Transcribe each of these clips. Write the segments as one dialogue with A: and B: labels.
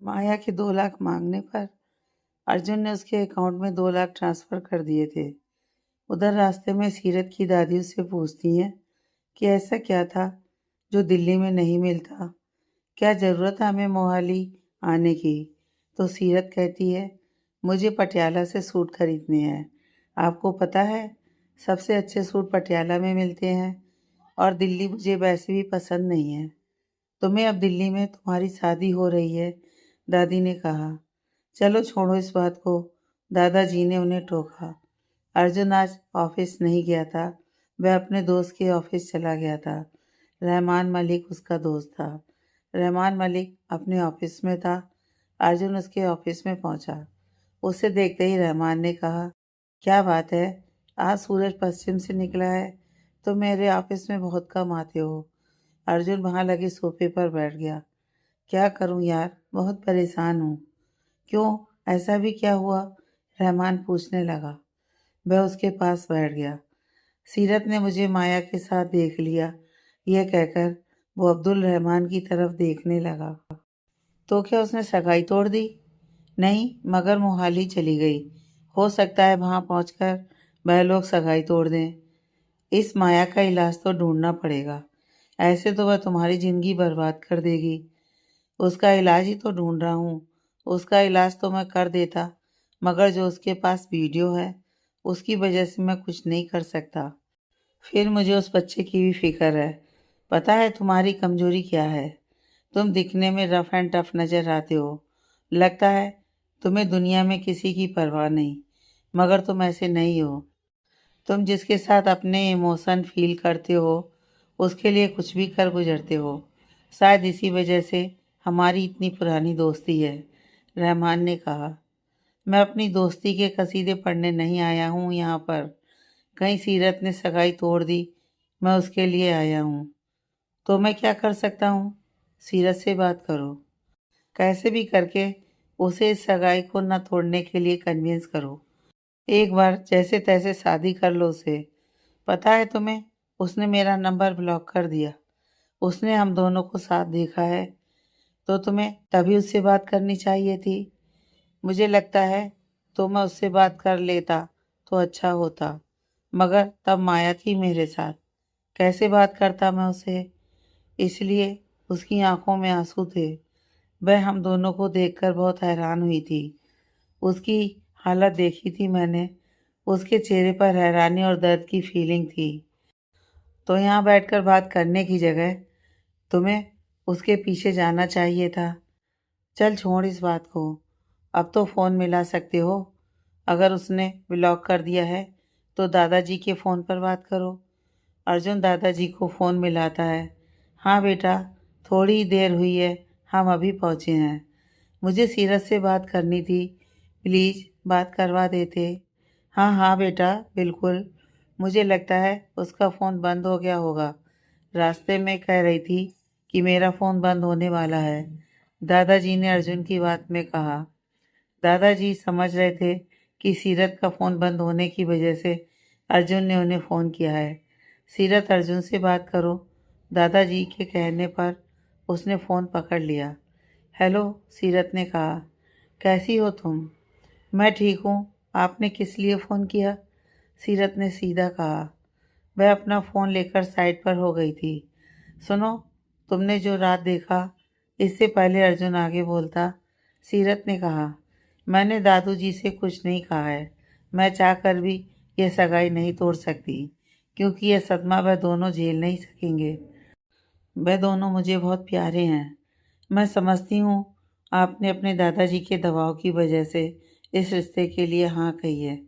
A: माया के 2 लाख मांगने पर अर्जुन ने उसके अकाउंट में 2 लाख ट्रांसफ़र कर दिए थे। उधर रास्ते में सीरत की दादी उससे पूछती हैं कि ऐसा क्या था जो दिल्ली में नहीं मिलता, क्या ज़रूरत है हमें मोहाली आने की। तो सीरत कहती है, मुझे पटियाला से सूट खरीदने हैं। आपको पता है, सबसे अच्छे सूट पटियाला में मिलते हैं और दिल्ली मुझे वैसे भी पसंद नहीं है। तुम्हें अब दिल्ली में तुम्हारी शादी हो रही है, दादी ने कहा। चलो छोड़ो इस बात को, दादाजी ने उन्हें टोका। अर्जुन आज ऑफिस नहीं गया था, वह अपने दोस्त के ऑफिस चला गया था। रहमान मलिक उसका दोस्त था। रहमान मलिक अपने ऑफिस में था। अर्जुन उसके ऑफिस में पहुंचा। उसे देखते ही रहमान ने कहा, क्या बात है, आज सूरज पश्चिम से निकला है, तो मेरे ऑफिस में बहुत कम आते हो। अर्जुन वहां लगे सोफे पर बैठ गया। क्या करूं यार, बहुत परेशान हूँ। क्यों, ऐसा भी क्या हुआ, रहमान पूछने लगा। वह उसके पास बैठ गया। सीरत ने मुझे माया के साथ देख लिया, यह कहकर वो अब्दुल रहमान की तरफ देखने लगा। तो क्या उसने सगाई तोड़ दी? नहीं, मगर मोहाली चली गई। हो सकता है वहां पहुंचकर वह लोग सगाई तोड़ दें। इस माया का इलाज तो ढूंढना पड़ेगा। ऐसे तो वह तुम्हारी जिंदगी बर्बाद कर देगी। उसका इलाज ही तो ढूंढ रहा हूँ। उसका इलाज तो मैं कर देता, मगर जो उसके पास वीडियो है, उसकी वजह से मैं कुछ नहीं कर सकता। फिर मुझे उस बच्चे की भी फिक्र है। पता है तुम्हारी कमजोरी क्या है? तुम दिखने में रफ एंड टफ नजर आते हो। लगता है तुम्हें दुनिया में किसी की परवाह नहीं, मगर तुम ऐसे नहीं हो। तुम जिसके साथ अपने इमोशन फील करते हो, उसके लिए कुछ भी कर गुजरते हो। शायद इसी वजह से हमारी इतनी पुरानी दोस्ती है, रहमान ने कहा। मैं अपनी दोस्ती के कसीदे पढ़ने नहीं आया हूँ यहाँ पर। कहीं सीरत ने सगाई तोड़ दी, मैं उसके लिए आया हूँ। तो मैं क्या कर सकता हूँ? सीरत से बात करो। कैसे भी करके उसे इस सगाई को न तोड़ने के लिए कन्विंस करो। एक बार जैसे तैसे शादी कर लो उसे। पता है तुम्हें, उसने मेरा नंबर ब्लॉक कर दिया। उसने हम दोनों को साथ देखा है, तो तुम्हें तभी उससे बात करनी चाहिए थी। मुझे लगता है तो मैं उससे बात कर लेता तो अच्छा होता, मगर तब माया थी मेरे साथ। कैसे बात करता मैं उसे? इसलिए उसकी आंखों में आंसू थे। वह हम दोनों को देखकर बहुत हैरान हुई थी। उसकी हालत देखी थी मैंने। उसके चेहरे पर हैरानी और दर्द की फीलिंग थी। तो यहाँ बैठकर बात करने की जगह तुम्हें उसके पीछे जाना चाहिए था। चल छोड़ इस बात को। अब तो फ़ोन मिला सकते हो। अगर उसने ब्लॉक कर दिया है तो दादाजी के फ़ोन पर बात करो। अर्जुन दादाजी को फ़ोन मिलाता है। हाँ बेटा, थोड़ी ही देर हुई है, हम अभी पहुँचे हैं। मुझे सीरत से बात करनी थी, प्लीज़ बात करवा देते। हाँ हाँ बेटा, बिल्कुल। मुझे लगता है उसका फ़ोन बंद हो गया होगा। रास्ते में कह रही थी कि मेरा फ़ोन बंद होने वाला है, दादाजी ने अर्जुन की बात में कहा। दादाजी समझ रहे थे कि सीरत का फ़ोन बंद होने की वजह से अर्जुन ने उन्हें फ़ोन किया है। सीरत, अर्जुन से बात करो। दादाजी के कहने पर उसने फ़ोन पकड़ लिया। हेलो, सीरत ने कहा। कैसी हो तुम? मैं ठीक हूँ। आपने किस लिए फ़ोन किया? सीरत ने सीधा कहा। वह अपना फ़ोन लेकर साइड पर हो गई थी। सुनो, तुमने जो रात देखा, इससे पहले अर्जुन आगे बोलता, सीरत ने कहा, मैंने दादू जी से कुछ नहीं कहा है। मैं चाहकर भी यह सगाई नहीं तोड़ सकती, क्योंकि यह सदमा वह दोनों झेल नहीं सकेंगे। वह दोनों मुझे बहुत प्यारे हैं। मैं समझती हूँ आपने अपने दादाजी के दबाव की वजह से इस रिश्ते के लिए हाँ कही है।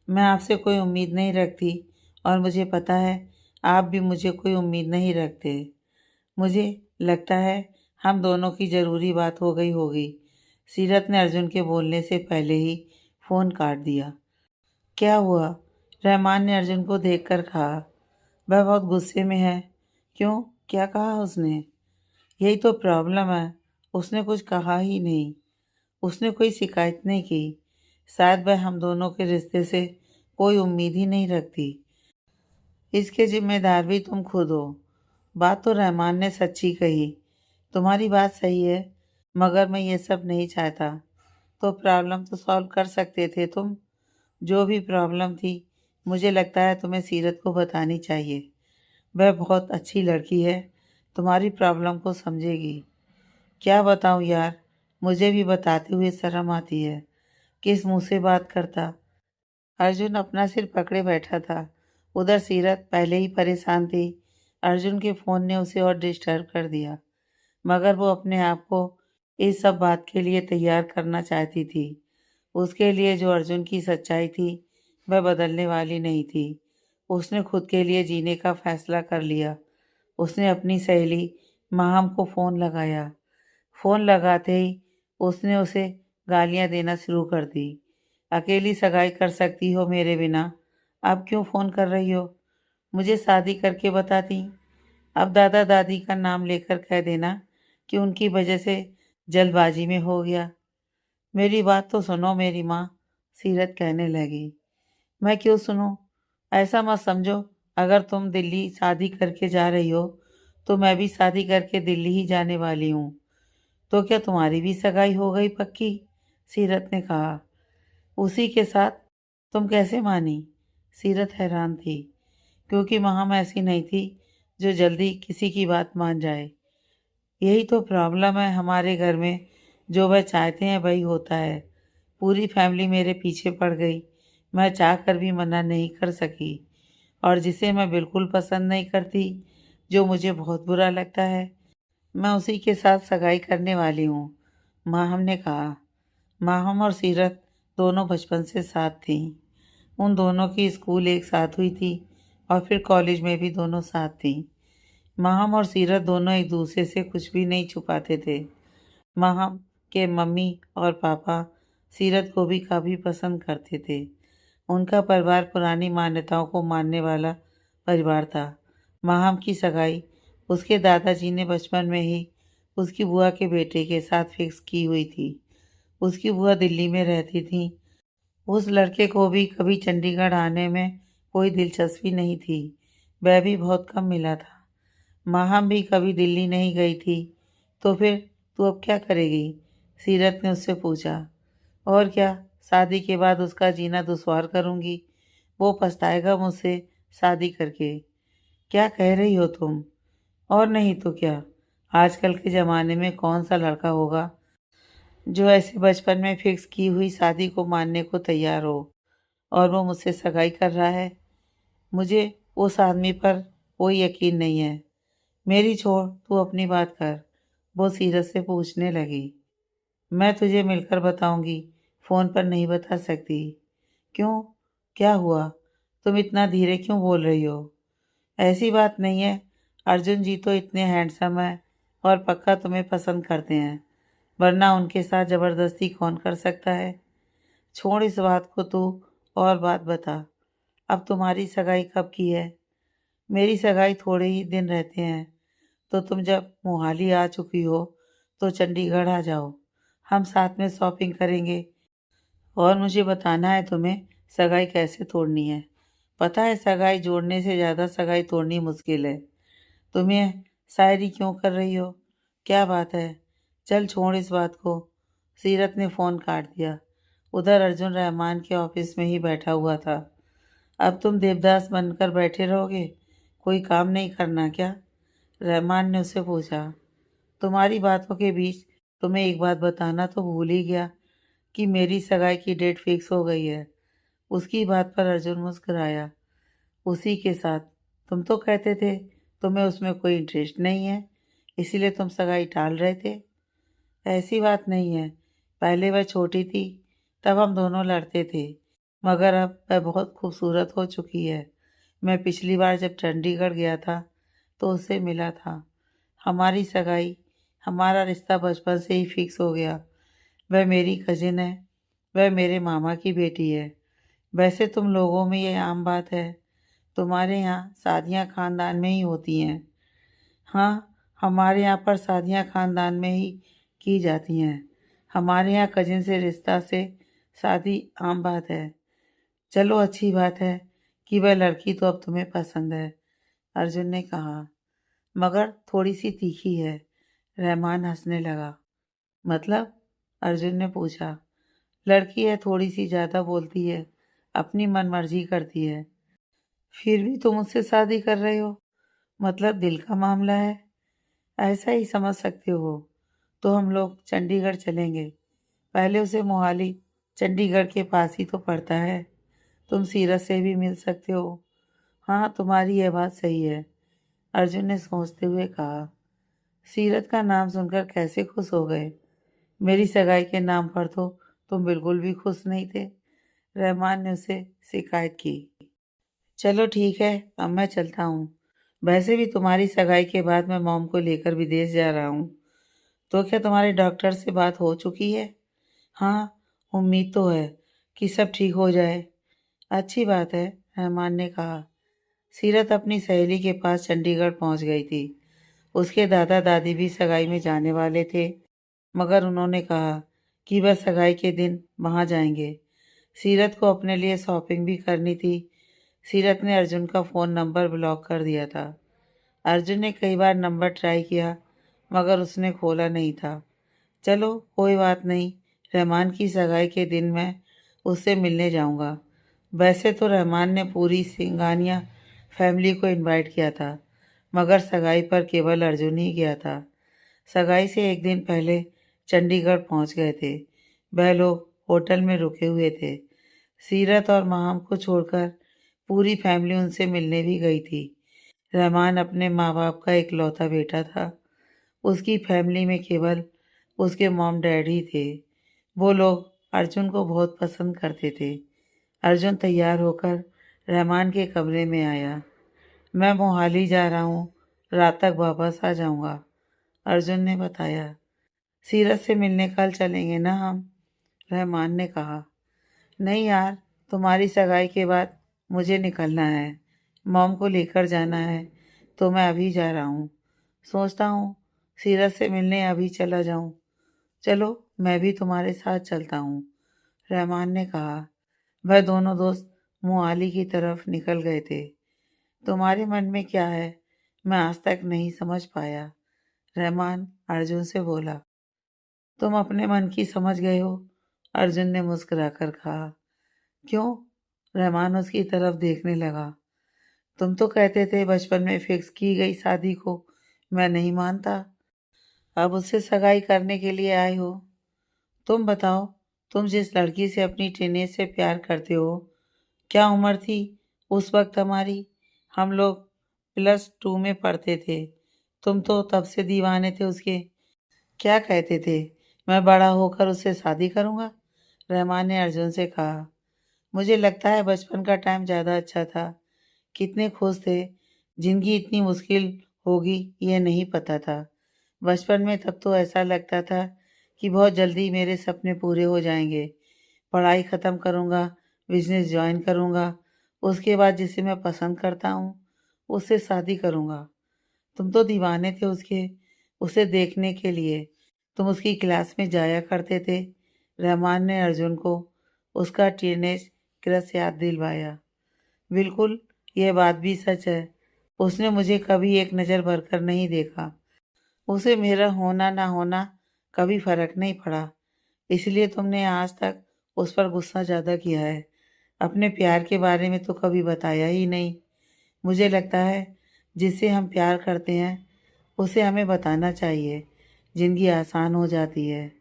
A: मैं आपसे कोई उम्मीद नहीं रखती और मुझे पता है आप भी मुझे कोई उम्मीद नहीं रखते। मुझे लगता है हम दोनों की ज़रूरी बात हो गई होगी। सीरत ने अर्जुन के बोलने से पहले ही फ़ोन काट दिया। क्या हुआ? रहमान ने अर्जुन को देखकर कहा। वह बहुत गुस्से में है। क्यों, क्या कहा उसने? यही तो प्रॉब्लम है, उसने कुछ कहा ही नहीं। उसने कोई शिकायत नहीं की। शायद वह हम दोनों के रिश्ते से कोई उम्मीद ही नहीं रखती। इसके जिम्मेदार भी तुम खुद हो। बात तो रहमान ने सच्ची कही। तुम्हारी बात सही है, मगर मैं ये सब नहीं चाहता। तो प्रॉब्लम तो सॉल्व कर सकते थे तुम। जो भी प्रॉब्लम थी, मुझे लगता है तुम्हें सीरत को बतानी चाहिए। वह बहुत अच्छी लड़की है, तुम्हारी प्रॉब्लम को समझेगी। क्या बताऊँ यार, मुझे भी बताते हुए शर्म आती है। किस मुंह से बात करता। अर्जुन अपना सिर पकड़े बैठा था। उधर सीरत पहले ही परेशान थी। अर्जुन के फ़ोन ने उसे और डिस्टर्ब कर दिया, मगर वो अपने आप को इस सब बात के लिए तैयार करना चाहती थी। उसके लिए जो अर्जुन की सच्चाई थी, वह बदलने वाली नहीं थी। उसने खुद के लिए जीने का फैसला कर लिया। उसने अपनी सहेली माहम को फ़ोन लगाया। फ़ोन लगाते ही उसने उसे गालियाँ देना शुरू कर दी। अकेली सगाई कर सकती हो मेरे बिना, अब क्यों फ़ोन कर रही हो? मुझे शादी करके बताती। अब दादा दादी का नाम लेकर कह देना कि उनकी वजह से जल्दबाजी में हो गया। मेरी बात तो सुनो मेरी माँ, सीरत कहने लगी। मैं क्यों सुनूं? ऐसा मत समझो, अगर तुम दिल्ली शादी करके जा रही हो तो मैं भी शादी करके दिल्ली ही जाने वाली हूँ। तो क्या तुम्हारी भी सगाई हो गई पक्की? सीरत ने कहा। उसी के साथ? तुम कैसे मानी? सीरत हैरान थी, क्योंकि माहम ऐसी नहीं थी जो जल्दी किसी की बात मान जाए। यही तो प्रॉब्लम है हमारे घर में, जो वह चाहते हैं वही होता है। पूरी फैमिली मेरे पीछे पड़ गई। मैं चाह कर भी मना नहीं कर सकी। और जिसे मैं बिल्कुल पसंद नहीं करती, जो मुझे बहुत बुरा लगता है, मैं उसी के साथ सगाई करने वाली हूँ। माहम ने कहा। माहम और सीरत दोनों बचपन से साथ थीं। उन दोनों की स्कूल एक साथ हुई थी और फिर कॉलेज में भी दोनों साथ थीं। माहम और सीरत दोनों एक दूसरे से कुछ भी नहीं छुपाते थे। माहम के मम्मी और पापा सीरत को भी काफ़ी पसंद करते थे। उनका परिवार पुरानी मान्यताओं को मानने वाला परिवार था। माहम की सगाई उसके दादाजी ने बचपन में ही उसकी बुआ के बेटे के साथ फिक्स की हुई थी। उसकी बुआ दिल्ली में रहती थी। उस लड़के को भी कभी चंडीगढ़ आने में कोई दिलचस्पी नहीं थी। वह भी बहुत कम मिला था। माहम भी कभी दिल्ली नहीं गई थी। तो फिर तू अब क्या करेगी? सीरत ने उससे पूछा। और क्या, शादी के बाद उसका जीना दुश्वार करूंगी। वो पछताएगा मुझसे शादी करके। क्या कह रही हो तुम? और नहीं तो क्या, आजकल के ज़माने में कौन सा लड़का होगा जो ऐसे बचपन में फिक्स की हुई शादी को मानने को तैयार हो। और वो मुझसे सगाई कर रहा है। मुझे उस आदमी पर कोई यकीन नहीं है। मेरी छोड़, तू अपनी बात कर। वो सीरत से पूछने लगी। मैं तुझे मिलकर बताऊंगी, फ़ोन पर नहीं बता सकती। क्यों? क्या हुआ? तुम इतना धीरे क्यों बोल रही हो? ऐसी बात नहीं है। अर्जुन जी तो इतने हैंडसम है और पक्का तुम्हें पसंद करते हैं, वरना उनके साथ ज़बरदस्ती कौन कर सकता है। छोड़ इस बात को तू, और बात बता। अब तुम्हारी सगाई कब की है? मेरी सगाई थोड़े ही दिन रहते हैं। तो तुम जब मोहाली आ चुकी हो तो चंडीगढ़ आ जाओ। हम साथ में शॉपिंग करेंगे। और मुझे बताना है तुम्हें सगाई कैसे तोड़नी है। पता है, सगाई जोड़ने से ज़्यादा सगाई तोड़नी मुश्किल है। तुम्हें शायरी क्यों कर रही हो? क्या बात है? चल छोड़ इस बात को। सीरत ने फ़ोन काट दिया। उधर अर्जुन रहमान के ऑफिस में ही बैठा हुआ था। अब तुम देवदास बनकर बैठे रहोगे? कोई काम नहीं करना क्या? रहमान ने उससे पूछा। तुम्हारी बातों के बीच तुम्हें एक बात बताना तो भूल ही गया कि मेरी सगाई की डेट फिक्स हो गई है। उसकी बात पर अर्जुन मुस्कुराया। उसी के साथ? तुम तो कहते थे तुम्हें उसमें कोई इंटरेस्ट नहीं है, इसीलिए तुम सगाई टाल रहे थे। ऐसी बात नहीं है। पहले वह छोटी थी, तब हम दोनों लड़ते थे, मगर अब वह बहुत खूबसूरत हो चुकी है। मैं पिछली बार जब चंडीगढ़ गया था तो उससे मिला था। हमारी सगाई, हमारा रिश्ता बचपन से ही फिक्स हो गया। वह मेरी कजिन है। वह मेरे मामा की बेटी है। वैसे तुम लोगों में ये आम बात है। तुम्हारे यहाँ शादियाँ खानदान में ही होती हैं। हाँ, हमारे यहाँ पर शादियाँ खानदान में ही की जाती हैं। हमारे यहाँ कजिन से रिश्ता से शादी आम बात है। चलो अच्छी बात है कि वह लड़की तो अब तुम्हें पसंद है, अर्जुन ने कहा, मगर थोड़ी सी तीखी है। रहमान हंसने लगा। मतलब? अर्जुन ने पूछा। लड़की है, थोड़ी सी ज़्यादा बोलती है, अपनी मनमर्जी करती है। फिर भी तुम मुझसे शादी कर रहे हो, मतलब दिल का मामला है? ऐसा ही समझ सकते हो। तो हम लोग चंडीगढ़ चलेंगे। पहले उसे मोहाली चंडीगढ़ के पास ही तो पड़ता है। तुम सीरत से भी मिल सकते हो। हाँ, तुम्हारी यह बात सही है, अर्जुन ने सोचते हुए कहा। सीरत का नाम सुनकर कैसे खुश हो गए। मेरी सगाई के नाम पर तो तुम बिल्कुल भी खुश नहीं थे, रहमान ने उसे शिकायत की। चलो ठीक है, अब मैं चलता हूँ। वैसे भी तुम्हारी सगाई के बाद मैं मॉम को लेकर विदेश जा रहा हूँ। तो क्या तुम्हारे डॉक्टर से बात हो चुकी है? हाँ, उम्मीद तो है कि सब ठीक हो जाए। अच्छी बात है, रहमान ने कहा। सीरत अपनी सहेली के पास चंडीगढ़ पहुंच गई थी। उसके दादा दादी भी सगाई में जाने वाले थे, मगर उन्होंने कहा कि वह सगाई के दिन वहां जाएंगे। सीरत को अपने लिए शॉपिंग भी करनी थी। सीरत ने अर्जुन का फ़ोन नंबर ब्लॉक कर दिया था। अर्जुन ने कई बार नंबर ट्राई किया, मगर उसने खोला नहीं था। चलो कोई बात नहीं, रहमान की सगाई के दिन मैं उससे मिलने जाऊंगा। वैसे तो रहमान ने पूरी सिंगानिया फैमिली को इनवाइट किया था, मगर सगाई पर केवल अर्जुन ही गया था। सगाई से एक दिन पहले चंडीगढ़ पहुंच गए थे। वह लोग होटल में रुके हुए थे। सीरत और माहम को छोड़कर पूरी फैमिली उनसे मिलने भी गई थी। रहमान अपने माँ बाप का इकलौता बेटा था। उसकी फैमिली में केवल उसके मॉम डैड ही थे। वो लोग अर्जुन को बहुत पसंद करते थे। अर्जुन तैयार होकर रहमान के कमरे में आया। मैं मोहाली जा रहा हूँ, रात तक वापस आ जाऊँगा, अर्जुन ने बताया। सीरत से मिलने कल चलेंगे ना हम? रहमान ने कहा। नहीं यार, तुम्हारी सगाई के बाद मुझे निकलना है। मॉम को लेकर जाना है, तो मैं अभी जा रहा हूँ। सोचता हूँ सीरत से मिलने अभी चला जाऊँ। चलो, मैं भी तुम्हारे साथ चलता हूँ, रहमान ने कहा। वह दोनों दोस्त मोहाली की तरफ निकल गए थे। तुम्हारे मन में क्या है, मैं आज तक नहीं समझ पाया, रहमान अर्जुन से बोला। तुम अपने मन की समझ गए हो, अर्जुन ने मुस्कुराकर कहा। क्यों? रहमान उसकी तरफ देखने लगा। तुम तो कहते थे बचपन में फिक्स की गई शादी को मैं नहीं मानता, अब उससे सगाई करने के लिए आए हो। तुम बताओ, तुम जिस लड़की से अपनी टीनेज से प्यार करते हो, क्या उम्र थी उस वक्त हमारी? हम लोग +2 में पढ़ते थे। तुम तो तब से दीवाने थे उसके। क्या कहते थे, मैं बड़ा होकर उससे शादी करूंगा? रहमान ने अर्जुन से कहा। मुझे लगता है बचपन का टाइम ज़्यादा अच्छा था। कितने खुश थे। जिंदगी इतनी मुश्किल होगी ये नहीं पता था। बचपन में तब तो ऐसा लगता था कि बहुत जल्दी मेरे सपने पूरे हो जाएंगे। पढ़ाई ख़त्म करूँगा, बिजनेस ज्वाइन करूँगा, उसके बाद जिसे मैं पसंद करता हूँ उससे शादी करूँगा। तुम तो दीवाने थे उसके, उसे देखने के लिए। तुम उसकी क्लास में जाया करते थे। रहमान ने अर्जुन को उसका टीनेज क्रश याद दिलवाया। बिल्कुल, यह बात भी सच है। उसने मुझे कभी एक नज़र भरकर नहीं देखा। उसे मेरा होना ना होना कभी फर्क नहीं पड़ा। इसलिए तुमने आज तक उस पर गुस्सा ज़्यादा किया है। अपने प्यार के बारे में तो कभी बताया ही नहीं। मुझे लगता है जिससे हम प्यार करते हैं उसे हमें बताना चाहिए। ज़िंदगी आसान हो जाती है।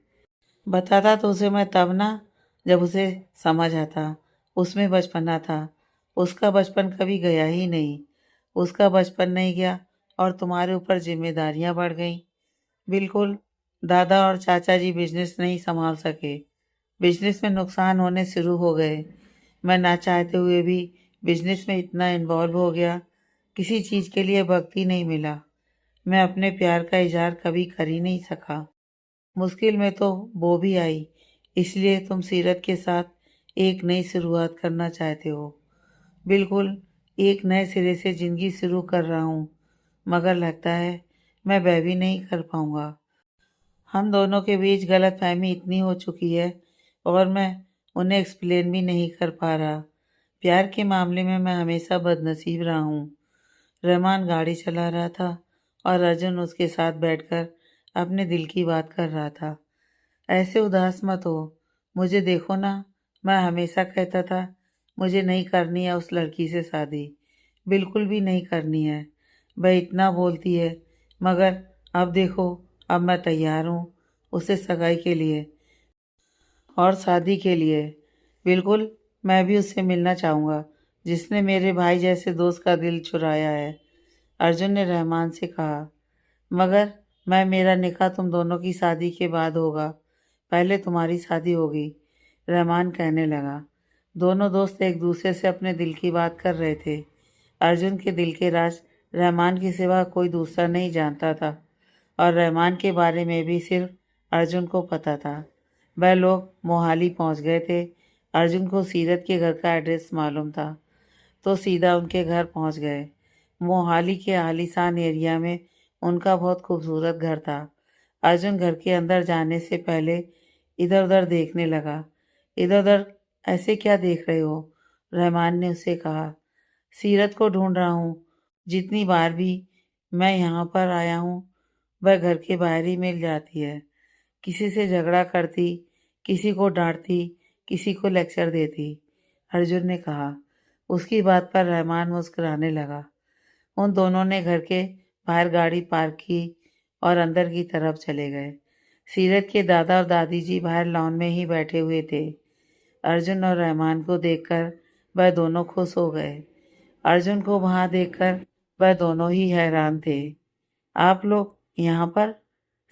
A: बताता तो उसे मैं तब ना, जब उसे समझ आता। उसमें बचपना था। उसका बचपन कभी गया ही नहीं। उसका बचपन नहीं गया और तुम्हारे ऊपर जिम्मेदारियां बढ़ गईं। बिल्कुल, दादा और चाचा जी बिजनेस नहीं संभाल सके। बिजनेस में नुकसान होने शुरू हो गए। मैं ना चाहते हुए भी बिजनेस में इतना इन्वॉल्व हो गया, किसी चीज़ के लिए वक्त ही नहीं मिला। मैं अपने प्यार का इजहार कभी कर ही नहीं सका। मुश्किल में तो वो भी आई, इसलिए तुम सीरत के साथ एक नई शुरुआत करना चाहते हो। बिल्कुल, एक नए सिरे से ज़िंदगी शुरू कर रहा हूँ, मगर लगता है मैं वह भी नहीं कर पाऊँगा। हम दोनों के बीच गलतफहमी इतनी हो चुकी है और मैं उन्हें एक्सप्लेन भी नहीं कर पा रहा। प्यार के मामले में मैं हमेशा बदनसीब रहा हूँ। रहमान गाड़ी चला रहा था और अर्जुन उसके साथ बैठकर अपने दिल की बात कर रहा था। ऐसे उदास मत हो। मुझे देखो ना, मैं हमेशा कहता था मुझे नहीं करनी है उस लड़की से शादी, बिल्कुल भी नहीं करनी है। वह इतना बोलती है, मगर अब देखो, अब मैं तैयार हूँ उससे सगाई के लिए और शादी के लिए। बिल्कुल, मैं भी उससे मिलना चाहूँगा जिसने मेरे भाई जैसे दोस्त का दिल चुराया है। अर्जुन ने रहमान से कहा। मगर मेरा निकाह तुम दोनों की शादी के बाद होगा, पहले तुम्हारी शादी होगी, रहमान कहने लगा। दोनों दोस्त एक दूसरे से अपने दिल की बात कर रहे थे। अर्जुन के दिल के राज रहमान के सिवा कोई दूसरा नहीं जानता था और रहमान के बारे में भी सिर्फ अर्जुन को पता था। वह लोग मोहाली पहुंच गए थे। अर्जुन को सीरत के घर का एड्रेस मालूम था तो सीधा उनके घर पहुंच गए। मोहाली के आलीशान एरिया में उनका बहुत खूबसूरत घर था। अर्जुन घर के अंदर जाने से पहले इधर उधर देखने लगा। इधर उधर ऐसे क्या देख रहे हो? रहमान ने उससे कहा। सीरत को ढूंढ रहा हूँ। जितनी बार भी मैं यहाँ पर आया हूँ वह घर के बाहर ही मिल जाती है। किसी से झगड़ा करती, किसी को डांटती, किसी को लेक्चर देती, अर्जुन ने कहा। उसकी बात पर रहमान मुस्कुराने लगा। उन दोनों ने घर के बाहर गाड़ी पार्क की और अंदर की तरफ चले गए। सीरत के दादा और दादी जी बाहर लॉन में ही बैठे हुए थे। अर्जुन और रहमान को देखकर वह दोनों खुश हो गए। अर्जुन को वहां देखकर वह दोनों ही हैरान थे। आप लोग यहाँ पर?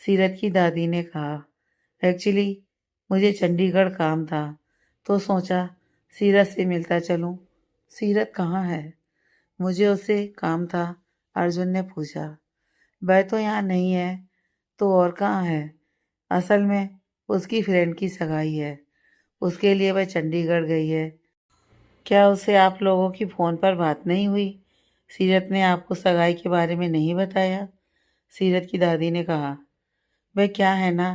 A: सीरत की दादी ने कहा। एक्चुअली मुझे चंडीगढ़ काम था तो सोचा सीरत से मिलता चलूं। सीरत कहाँ है? मुझे उससे काम था, अर्जुन ने पूछा। वह तो यहाँ नहीं है तो और कहाँ है? असल में उसकी फ्रेंड की सगाई है, उसके लिए वह चंडीगढ़ गई है। क्या उससे आप लोगों की फ़ोन पर बात नहीं हुई? सीरत ने आपको सगाई के बारे में नहीं बताया? सीरत की दादी ने कहा। वह क्या है ना,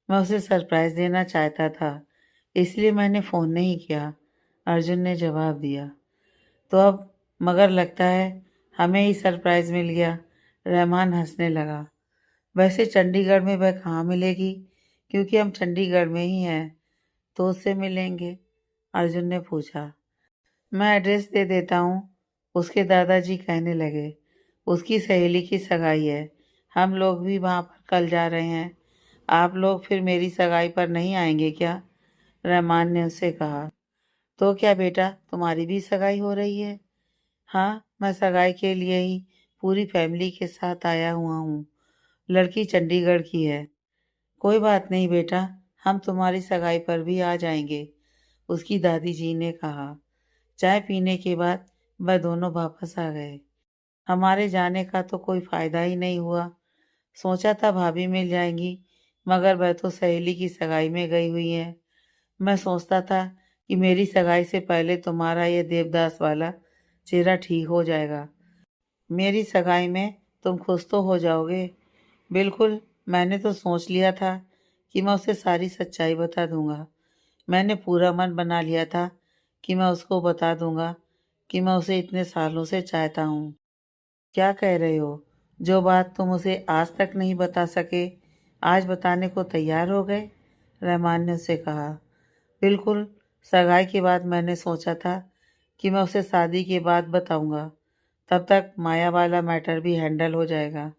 A: मैं उसे सरप्राइज़ देना चाहता था, इसलिए मैंने फ़ोन नहीं किया, अर्जुन ने जवाब दिया। तो अब मगर लगता है हमें ही सरप्राइज़ मिल गया, रहमान हंसने लगा। वैसे चंडीगढ़ में वह कहाँ मिलेगी, क्योंकि हम चंडीगढ़ में ही हैं, तो उससे मिलेंगे, अर्जुन ने पूछा। मैं एड्रेस दे देता हूँ, उसके दादाजी कहने लगे। उसकी सहेली की सगाई है, हम लोग भी वहाँ पर कल जा रहे हैं। आप लोग फिर मेरी सगाई पर नहीं आएंगे क्या? रहमान ने उससे कहा। तो क्या बेटा, तुम्हारी भी सगाई हो रही है? हाँ, मैं सगाई के लिए ही पूरी फैमिली के साथ आया हुआ हूँ। लड़की चंडीगढ़ की है। कोई बात नहीं बेटा, हम तुम्हारी सगाई पर भी आ जाएंगे, उसकी दादी जी ने कहा। चाय पीने के बाद वह दोनों वापस आ गए। हमारे जाने का तो कोई फायदा ही नहीं हुआ। सोचा था भाभी मिल जाएंगी, मगर वह तो सहेली की सगाई में गई हुई है। मैं सोचता था कि मेरी सगाई से पहले तुम्हारा ये देवदास वाला चेहरा ठीक हो जाएगा। मेरी सगाई में तुम खुश तो हो जाओगे। बिल्कुल, मैंने तो सोच लिया था कि मैं उसे सारी सच्चाई बता दूंगा। मैंने पूरा मन बना लिया था कि मैं उसको बता दूंगा कि मैं उसे इतने सालों से चाहता हूँ। क्या कह रहे हो? जो बात तुम उसे आज तक नहीं बता सके, आज बताने को तैयार हो गए? रहमान ने उसे कहा। बिल्कुल, सगाई के बाद मैंने सोचा था कि मैं उसे शादी के बाद बताऊंगा। तब तक माया वाला मैटर भी हैंडल हो जाएगा।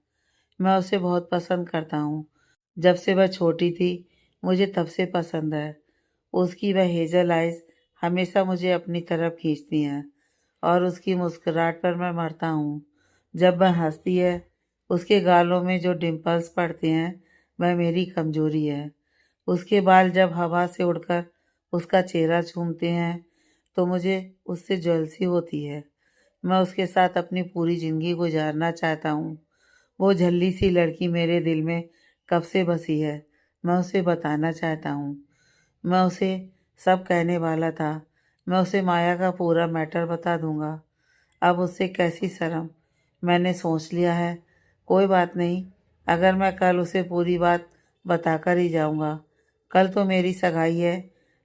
A: मैं उसे बहुत पसंद करता हूँ। जब से वह छोटी थी मुझे तब से पसंद है। उसकी वह हेजल आइज हमेशा मुझे अपनी तरफ खींचती हैं और उसकी मुस्कुराहट पर मैं मरता हूँ। जब वह हंसती है उसके गालों में जो डिम्पल्स पड़ते हैं वह मेरी कमजोरी है। उसके बाल जब हवा से उड़कर उसका चेहरा चूमते हैं तो मुझे उससे जलसी होती है। मैं उसके साथ अपनी पूरी ज़िंदगी गुजारना चाहता हूँ। वो झल्ली सी लड़की मेरे दिल में कब से बसी है, मैं उसे बताना चाहता हूँ। मैं उसे सब कहने वाला था। मैं उसे माया का पूरा मैटर बता दूंगा। अब उससे कैसी शर्म, मैंने सोच लिया है। कोई बात नहीं, अगर मैं कल उसे पूरी बात बताकर ही जाऊंगा। कल तो मेरी सगाई है,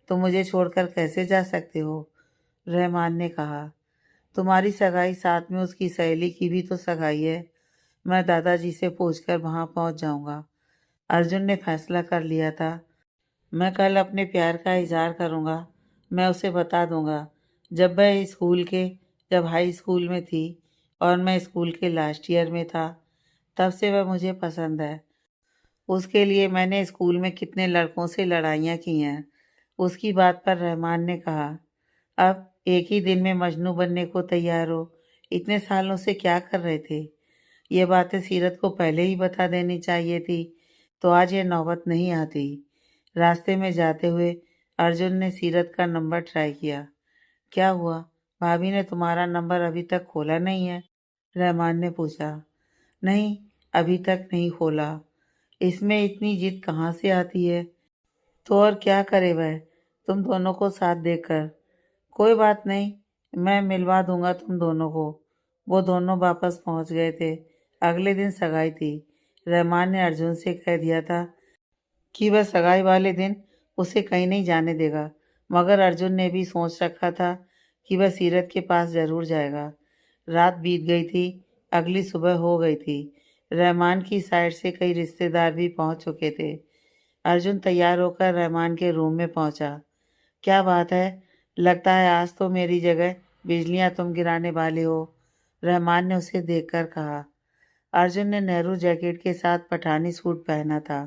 A: तो मुझे छोड़कर कैसे जा सकते हो? रहमान ने कहा। तुम्हारी सगाई साथ में उसकी सहेली की भी तो सगाई है। मैं दादाजी से पूछकर वहां पहुंच जाऊंगा। अर्जुन ने फैसला कर लिया था मैं कल अपने प्यार का इज़हार करूँगा। मैं उसे बता दूँगा। जब वह जब हाई स्कूल में थी और मैं स्कूल के लास्ट ईयर में था, तब से वह मुझे पसंद है। उसके लिए मैंने स्कूल में कितने लड़कों से लड़ाइयाँ की हैं। उसकी बात पर रहमान ने कहा, अब एक ही दिन में मजनू बनने को तैयार हो। इतने सालों से क्या कर रहे थे? ये बातें सीरत को पहले ही बता देनी चाहिए थी, तो आज ये नौबत नहीं आती। रास्ते में जाते हुए अर्जुन ने सीरत का नंबर ट्राई किया। क्या हुआ? भाभी ने तुम्हारा नंबर अभी तक खोला नहीं है? रहमान ने पूछा। नहीं, अभी तक नहीं खोला। इसमें इतनी जिद कहाँ से आती है? तो और क्या करे वह, तुम दोनों को साथ देकर? कोई बात नहीं, मैं मिलवा दूंगा तुम दोनों को। वो दोनों वापस पहुंच गए थे। अगले दिन सगाई थी। रहमान ने अर्जुन से कह दिया था कि वह सगाई वाले दिन उसे कहीं नहीं जाने देगा, मगर अर्जुन ने भी सोच रखा था कि वह सीरत के पास ज़रूर जाएगा। रात बीत गई थी, अगली सुबह हो गई थी। रहमान की साइड से कई रिश्तेदार भी पहुंच चुके थे। अर्जुन तैयार होकर रहमान के रूम में पहुंचा। क्या बात है? लगता है आज तो मेरी जगह बिजलियां तुम गिराने वाले हो, रहमान ने उसे देखकर कहा। अर्जुन ने नेहरू जैकेट के साथ पठानी सूट पहना था।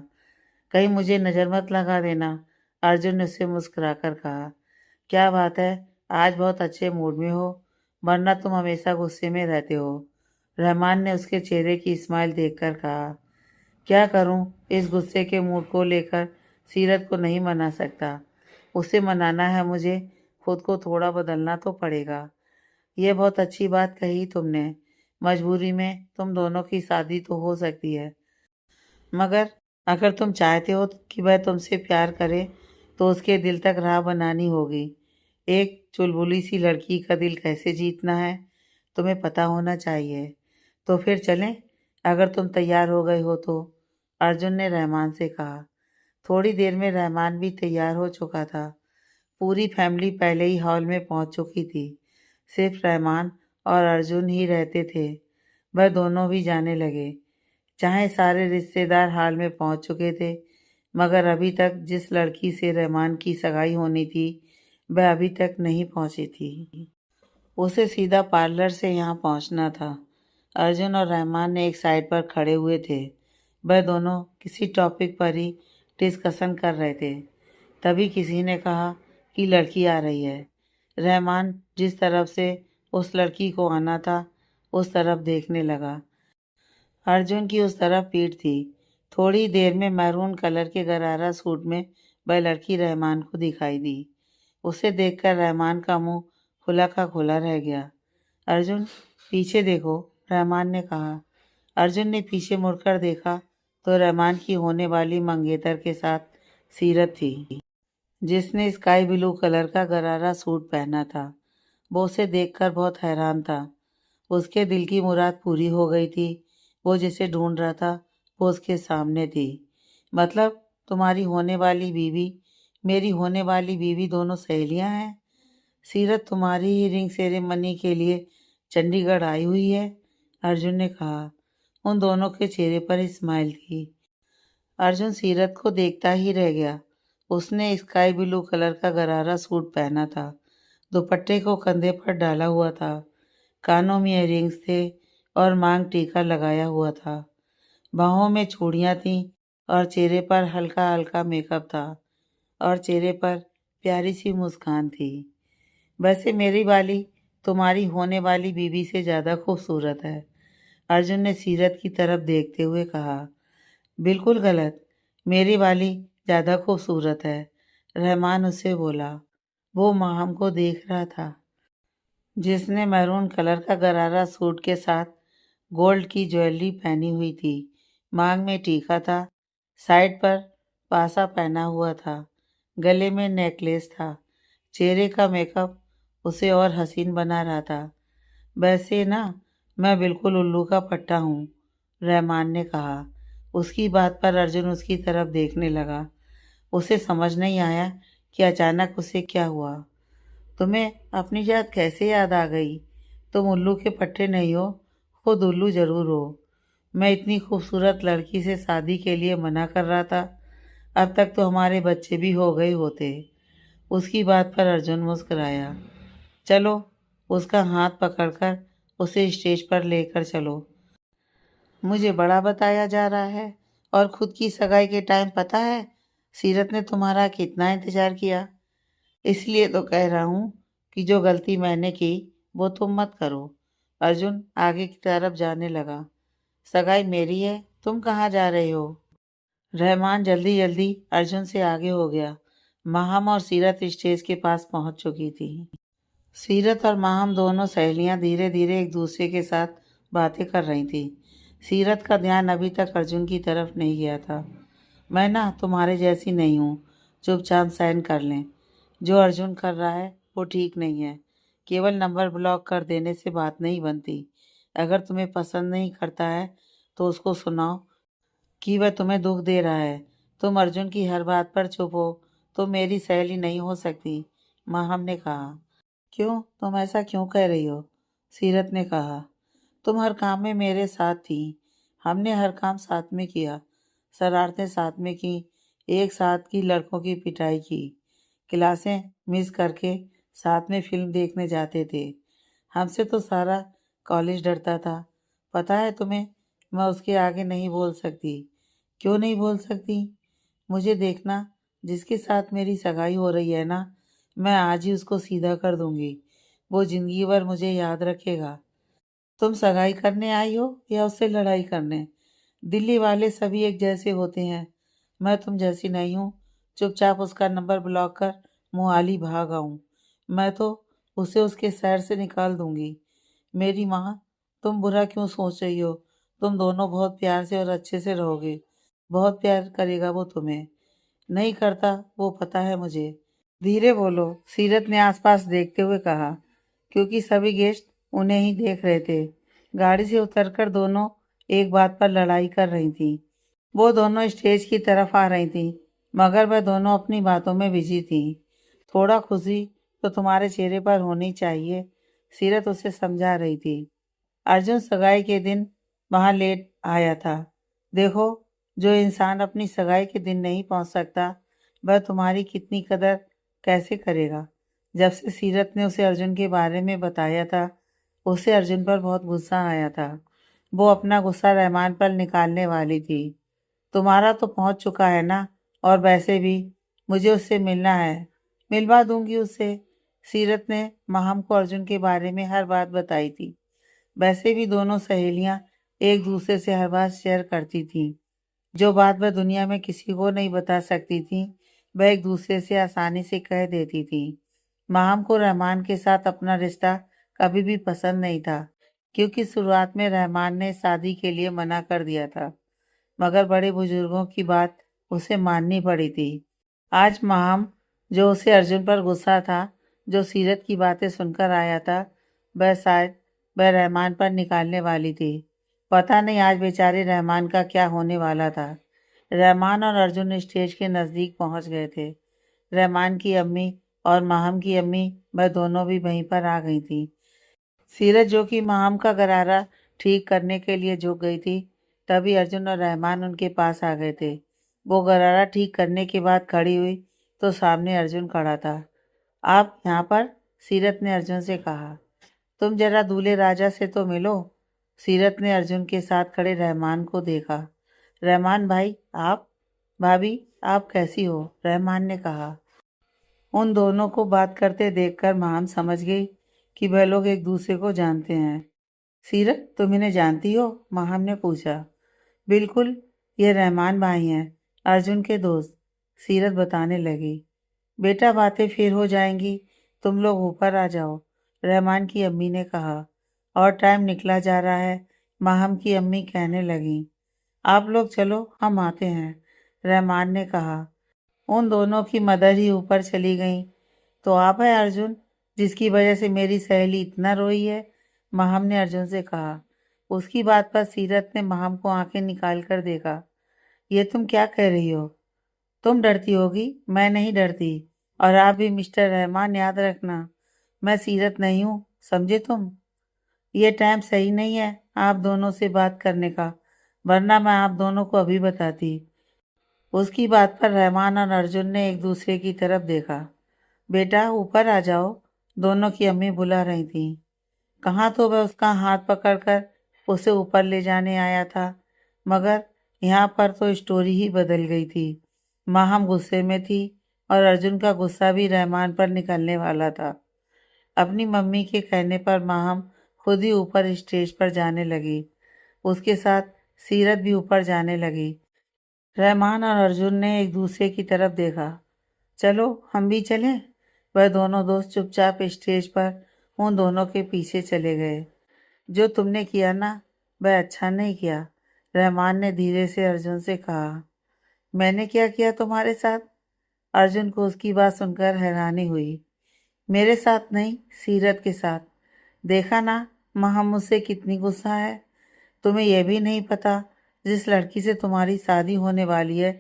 A: कहीं मुझे नज़र मत लगा देना, अर्जुन ने उससे मुस्कुराकर कहा। क्या बात है, आज बहुत अच्छे मूड में हो, वरना तुम हमेशा गुस्से में रहते हो, रहमान ने उसके चेहरे की स्माइल देखकर कहा। क्या करूं, इस गुस्से के मूड को लेकर सीरत को नहीं मना सकता। उसे मनाना है मुझे, खुद को थोड़ा बदलना तो पड़ेगा। यह बहुत अच्छी बात कही तुमने। मजबूरी में तुम दोनों की शादी तो हो सकती है, मगर अगर तुम चाहते हो कि वह तुमसे प्यार करे तो उसके दिल तक राह बनानी होगी। एक चुलबुली सी लड़की का दिल कैसे जीतना है, तुम्हें पता होना चाहिए। तो फिर चलें, अगर तुम तैयार हो गए हो तो, अर्जुन ने रहमान से कहा। थोड़ी देर में रहमान भी तैयार हो चुका था। पूरी फैमिली पहले ही हॉल में पहुंच चुकी थी। सिर्फ रहमान और अर्जुन ही रहते थे। वह दोनों भी जाने लगे। चाहे सारे रिश्तेदार हाल में पहुंच चुके थे, मगर अभी तक जिस लड़की से रहमान की सगाई होनी थी, वह अभी तक नहीं पहुंची थी। उसे सीधा पार्लर से यहाँ पहुंचना था। अर्जुन और रहमान ने एक साइड पर खड़े हुए थे। वह दोनों किसी टॉपिक पर ही डिस्कशन कर रहे थे। तभी किसी ने कहा कि लड़की आ रही है। रहमान जिस तरफ से उस लड़की को आना था, उस तरफ देखने लगा। अर्जुन की उस तरफ पीठ थी। थोड़ी देर में मैरून कलर के गरारा सूट में वह लड़की रहमान को दिखाई दी। उसे देखकर रहमान का मुंह खुला का खुला रह गया। अर्जुन, पीछे देखो, रहमान ने कहा। अर्जुन ने पीछे मुड़कर देखा तो रहमान की होने वाली मंगेतर के साथ सीरत थी, जिसने स्काई ब्लू कलर का गरारा सूट पहना था। वो उसे देखकर बहुत हैरान था। उसके दिल की मुराद पूरी हो गई थी। वो जिसे ढूंढ रहा था वो उसके सामने थी। मतलब तुम्हारी होने वाली बीवी, मेरी होने वाली बीवी दोनों सहेलियां हैं? सीरत तुम्हारी ही रिंग सेरेमनी के लिए चंडीगढ़ आई हुई है, अर्जुन ने कहा। उन दोनों के चेहरे पर स्माइल थी। अर्जुन सीरत को देखता ही रह गया। उसने स्काई ब्लू कलर का गरारा सूट पहना था, दुपट्टे को कंधे पर डाला हुआ था, कानों में इयररिंग्स थे और मांग टीका लगाया हुआ था। बाहों में चूड़ियां थीं और चेहरे पर हल्का हल्का मेकअप था और चेहरे पर प्यारी सी मुस्कान थी। वैसे मेरी वाली तुम्हारी होने वाली बीवी से ज़्यादा खूबसूरत है, अर्जुन ने सीरत की तरफ देखते हुए कहा। बिल्कुल गलत, मेरी वाली ज़्यादा खूबसूरत है, रहमान उससे बोला। वो माँ हमको देख रहा था, जिसने मैरून कलर का गरारा सूट के साथ गोल्ड की ज्वेलरी पहनी हुई थी। मांग में टीका था, साइड पर पासा पहना हुआ था, गले में नेकलेस था। चेहरे का मेकअप उसे और हसीन बना रहा था। वैसे ना, मैं बिल्कुल उल्लू का पट्टा हूँ, रहमान ने कहा। उसकी बात पर अर्जुन उसकी तरफ देखने लगा। उसे समझ नहीं आया कि अचानक उसे क्या हुआ। तुम्हें अपनी जात कैसे याद आ गई? तुम उल्लू के पट्टे नहीं हो, खुद उल्लू जरूर हो। मैं इतनी खूबसूरत लड़की से शादी के लिए मना कर रहा था, अब तक तो हमारे बच्चे भी हो गए होते। उसकी बात पर अर्जुन मुस्कुराया। चलो, उसका हाथ पकड़कर उसे स्टेज पर लेकर चलो। मुझे बड़ा बताया जा रहा है और खुद की सगाई के टाइम पता है सीरत ने तुम्हारा कितना इंतजार किया। इसलिए तो कह रहा हूँ कि जो गलती मैंने की वो तुम मत करो। अर्जुन आगे की तरफ जाने लगा। सगाई मेरी है, तुम कहाँ जा रहे हो? रहमान जल्दी जल्दी अर्जुन से आगे हो गया। माहम और सीरत स्टेज के पास पहुंच चुकी थी। सीरत और माहम दोनों सहेलियां धीरे धीरे एक दूसरे के साथ बातें कर रही थी। सीरत का ध्यान अभी तक अर्जुन की तरफ नहीं गया था। मैं ना तुम्हारे जैसी नहीं हूँ, चुपचाप साइन कर लें। जो अर्जुन कर रहा है वो ठीक नहीं है। केवल नंबर ब्लॉक कर देने से बात नहीं बनती। अगर तुम्हें पसंद नहीं करता है तो उसको सुनाओ कि वह तुम्हें दुख दे रहा है। तुम अर्जुन की हर बात पर चुप हो तो मेरी सहेली नहीं हो सकती, माहम ने कहा। क्यों, तुम ऐसा क्यों कह रही हो? सीरत ने कहा। तुम हर काम में मेरे साथ थी। हमने हर काम साथ में किया, शरारतें साथ में की, एक साथ की लड़कों की पिटाई की, क्लासें मिस करके साथ में फिल्म देखने जाते थे। हमसे तो सारा कॉलेज डरता था। पता है तुम्हें, मैं उसके आगे नहीं बोल सकती। क्यों नहीं बोल सकती? मुझे देखना, जिसके साथ मेरी सगाई हो रही है ना, मैं आज ही उसको सीधा कर दूंगी। वो जिंदगी भर मुझे याद रखेगा। तुम सगाई करने आई हो या उससे लड़ाई करने? दिल्ली वाले सभी एक जैसे होते हैं। मैं तुम जैसी नहीं हूँ। चुपचाप उसका नंबर ब्लॉक कर मोहाली भाग आऊँ। मैं तो उसे उसके शहर से निकाल दूंगी। मेरी माँ, तुम बुरा क्यों सोच रही हो? तुम दोनों बहुत प्यार से और अच्छे से रहोगे। बहुत प्यार करेगा वो तुम्हें। नहीं करता, वो पता है मुझे। धीरे बोलो, सीरत ने आसपास देखते हुए कहा, क्योंकि सभी गेस्ट उन्हें ही देख रहे थे। गाड़ी से उतरकर दोनों एक बात पर लड़ाई कर रही थी। वो दोनों स्टेज की तरफ आ रही थी, मगर वह दोनों अपनी बातों में बिजी थी। थोड़ा खुशी तो तुम्हारे चेहरे पर होनी चाहिए, सीरत उसे समझा रही थी। अर्जुन सगाई के दिन वहां लेट आया था। देखो, जो इंसान अपनी सगाई के दिन नहीं पहुंच सकता वह तुम्हारी कितनी कदर कैसे करेगा। जब से सीरत ने उसे अर्जुन के बारे में बताया था, उसे अर्जुन पर बहुत गुस्सा आया था। वो अपना गुस्सा रहमान पर निकालने वाली थी। तुम्हारा तो पहुंच चुका है ना, और वैसे भी मुझे उससे मिलना है। मिलवा दूंगी उससे। सीरत ने माहम को अर्जुन के बारे में हर बात बताई थी। वैसे भी दोनों सहेलियां एक दूसरे से हर बात शेयर करती थीं। जो बात वह दुनिया में किसी को नहीं बता सकती थी, वह एक दूसरे से आसानी से कह देती थी। माहम को रहमान के साथ अपना रिश्ता कभी भी पसंद नहीं था, क्योंकि शुरुआत में रहमान ने शादी के लिए मना कर दिया था, मगर बड़े बुजुर्गों की बात उसे माननी पड़ी थी। आज माहम, जो उसे अर्जुन पर गुस्सा था, जो सीरत की बातें सुनकर आया था, वह शायद वह रहमान पर निकालने वाली थी। पता नहीं आज बेचारे रहमान का क्या होने वाला था। रहमान और अर्जुन स्टेज के नज़दीक पहुंच गए थे। रहमान की अम्मी और माहम की अम्मी, वह दोनों भी वहीं पर आ गई थी। सीरत, जो कि माहम का गरारा ठीक करने के लिए झुक गई थी, तभी अर्जुन और रहमान उनके पास आ गए थे। वो गरारा ठीक करने के बाद खड़ी हुई तो सामने अर्जुन खड़ा था। आप यहाँ पर? सीरत ने अर्जुन से कहा। तुम जरा दूल्हे राजा से तो मिलो। सीरत ने अर्जुन के साथ खड़े रहमान को देखा। रहमान भाई, आप? भाभी, आप कैसी हो? रहमान ने कहा। उन दोनों को बात करते देखकर माहम समझ गई कि वह लोग एक दूसरे को जानते हैं। सीरत, तुम इन्हें जानती हो? माहम ने पूछा। बिल्कुल, ये रहमान भाई हैं, अर्जुन के दोस्त। सीरत बताने लगी। बेटा, बातें फिर हो जाएंगी, तुम लोग ऊपर आ जाओ, रहमान की अम्मी ने कहा। और टाइम निकला जा रहा है, माहम की अम्मी कहने लगी। आप लोग चलो, हम आते हैं, रहमान ने कहा। उन दोनों की मदर ही ऊपर चली गई। तो आप है अर्जुन, जिसकी वजह से मेरी सहेली इतना रोई है? माहम ने अर्जुन से कहा। उसकी बात पर सीरत ने माहम को आंखें निकाल कर देखा। ये तुम क्या कह रही हो? तुम डरती होगी, मैं नहीं डरती। और आप भी मिस्टर रहमान, याद रखना, मैं सीरत नहीं हूँ, समझे तुम? ये टाइम सही नहीं है आप दोनों से बात करने का, वरना मैं आप दोनों को अभी बताती। उसकी बात पर रहमान और अर्जुन ने एक दूसरे की तरफ देखा। बेटा ऊपर आ जाओ, दोनों की अम्मी बुला रही थी। कहाँ तो वह उसका हाथ पकड़कर उसे ऊपर ले जाने आया था, मगर यहाँ पर तो स्टोरी ही बदल गई थी। माहम गुस्से में थी और अर्जुन का गुस्सा भी रहमान पर निकलने वाला था। अपनी मम्मी के कहने पर माहम खुद ही ऊपर स्टेज पर जाने लगी। उसके साथ सीरत भी ऊपर जाने लगी। रहमान और अर्जुन ने एक दूसरे की तरफ देखा। चलो हम भी चलें। वह दोनों दोस्त चुपचाप स्टेज पर उन दोनों के पीछे चले गए। जो तुमने किया ना, वह अच्छा नहीं किया, रहमान ने धीरे से अर्जुन से कहा। मैंने क्या किया तुम्हारे साथ? अर्जुन को उसकी बात सुनकर हैरानी हुई। मेरे साथ नहीं, सीरत के साथ। देखा ना माँ मुझसे कितनी गुस्सा है। तुम्हें यह भी नहीं पता जिस लड़की से तुम्हारी शादी होने वाली है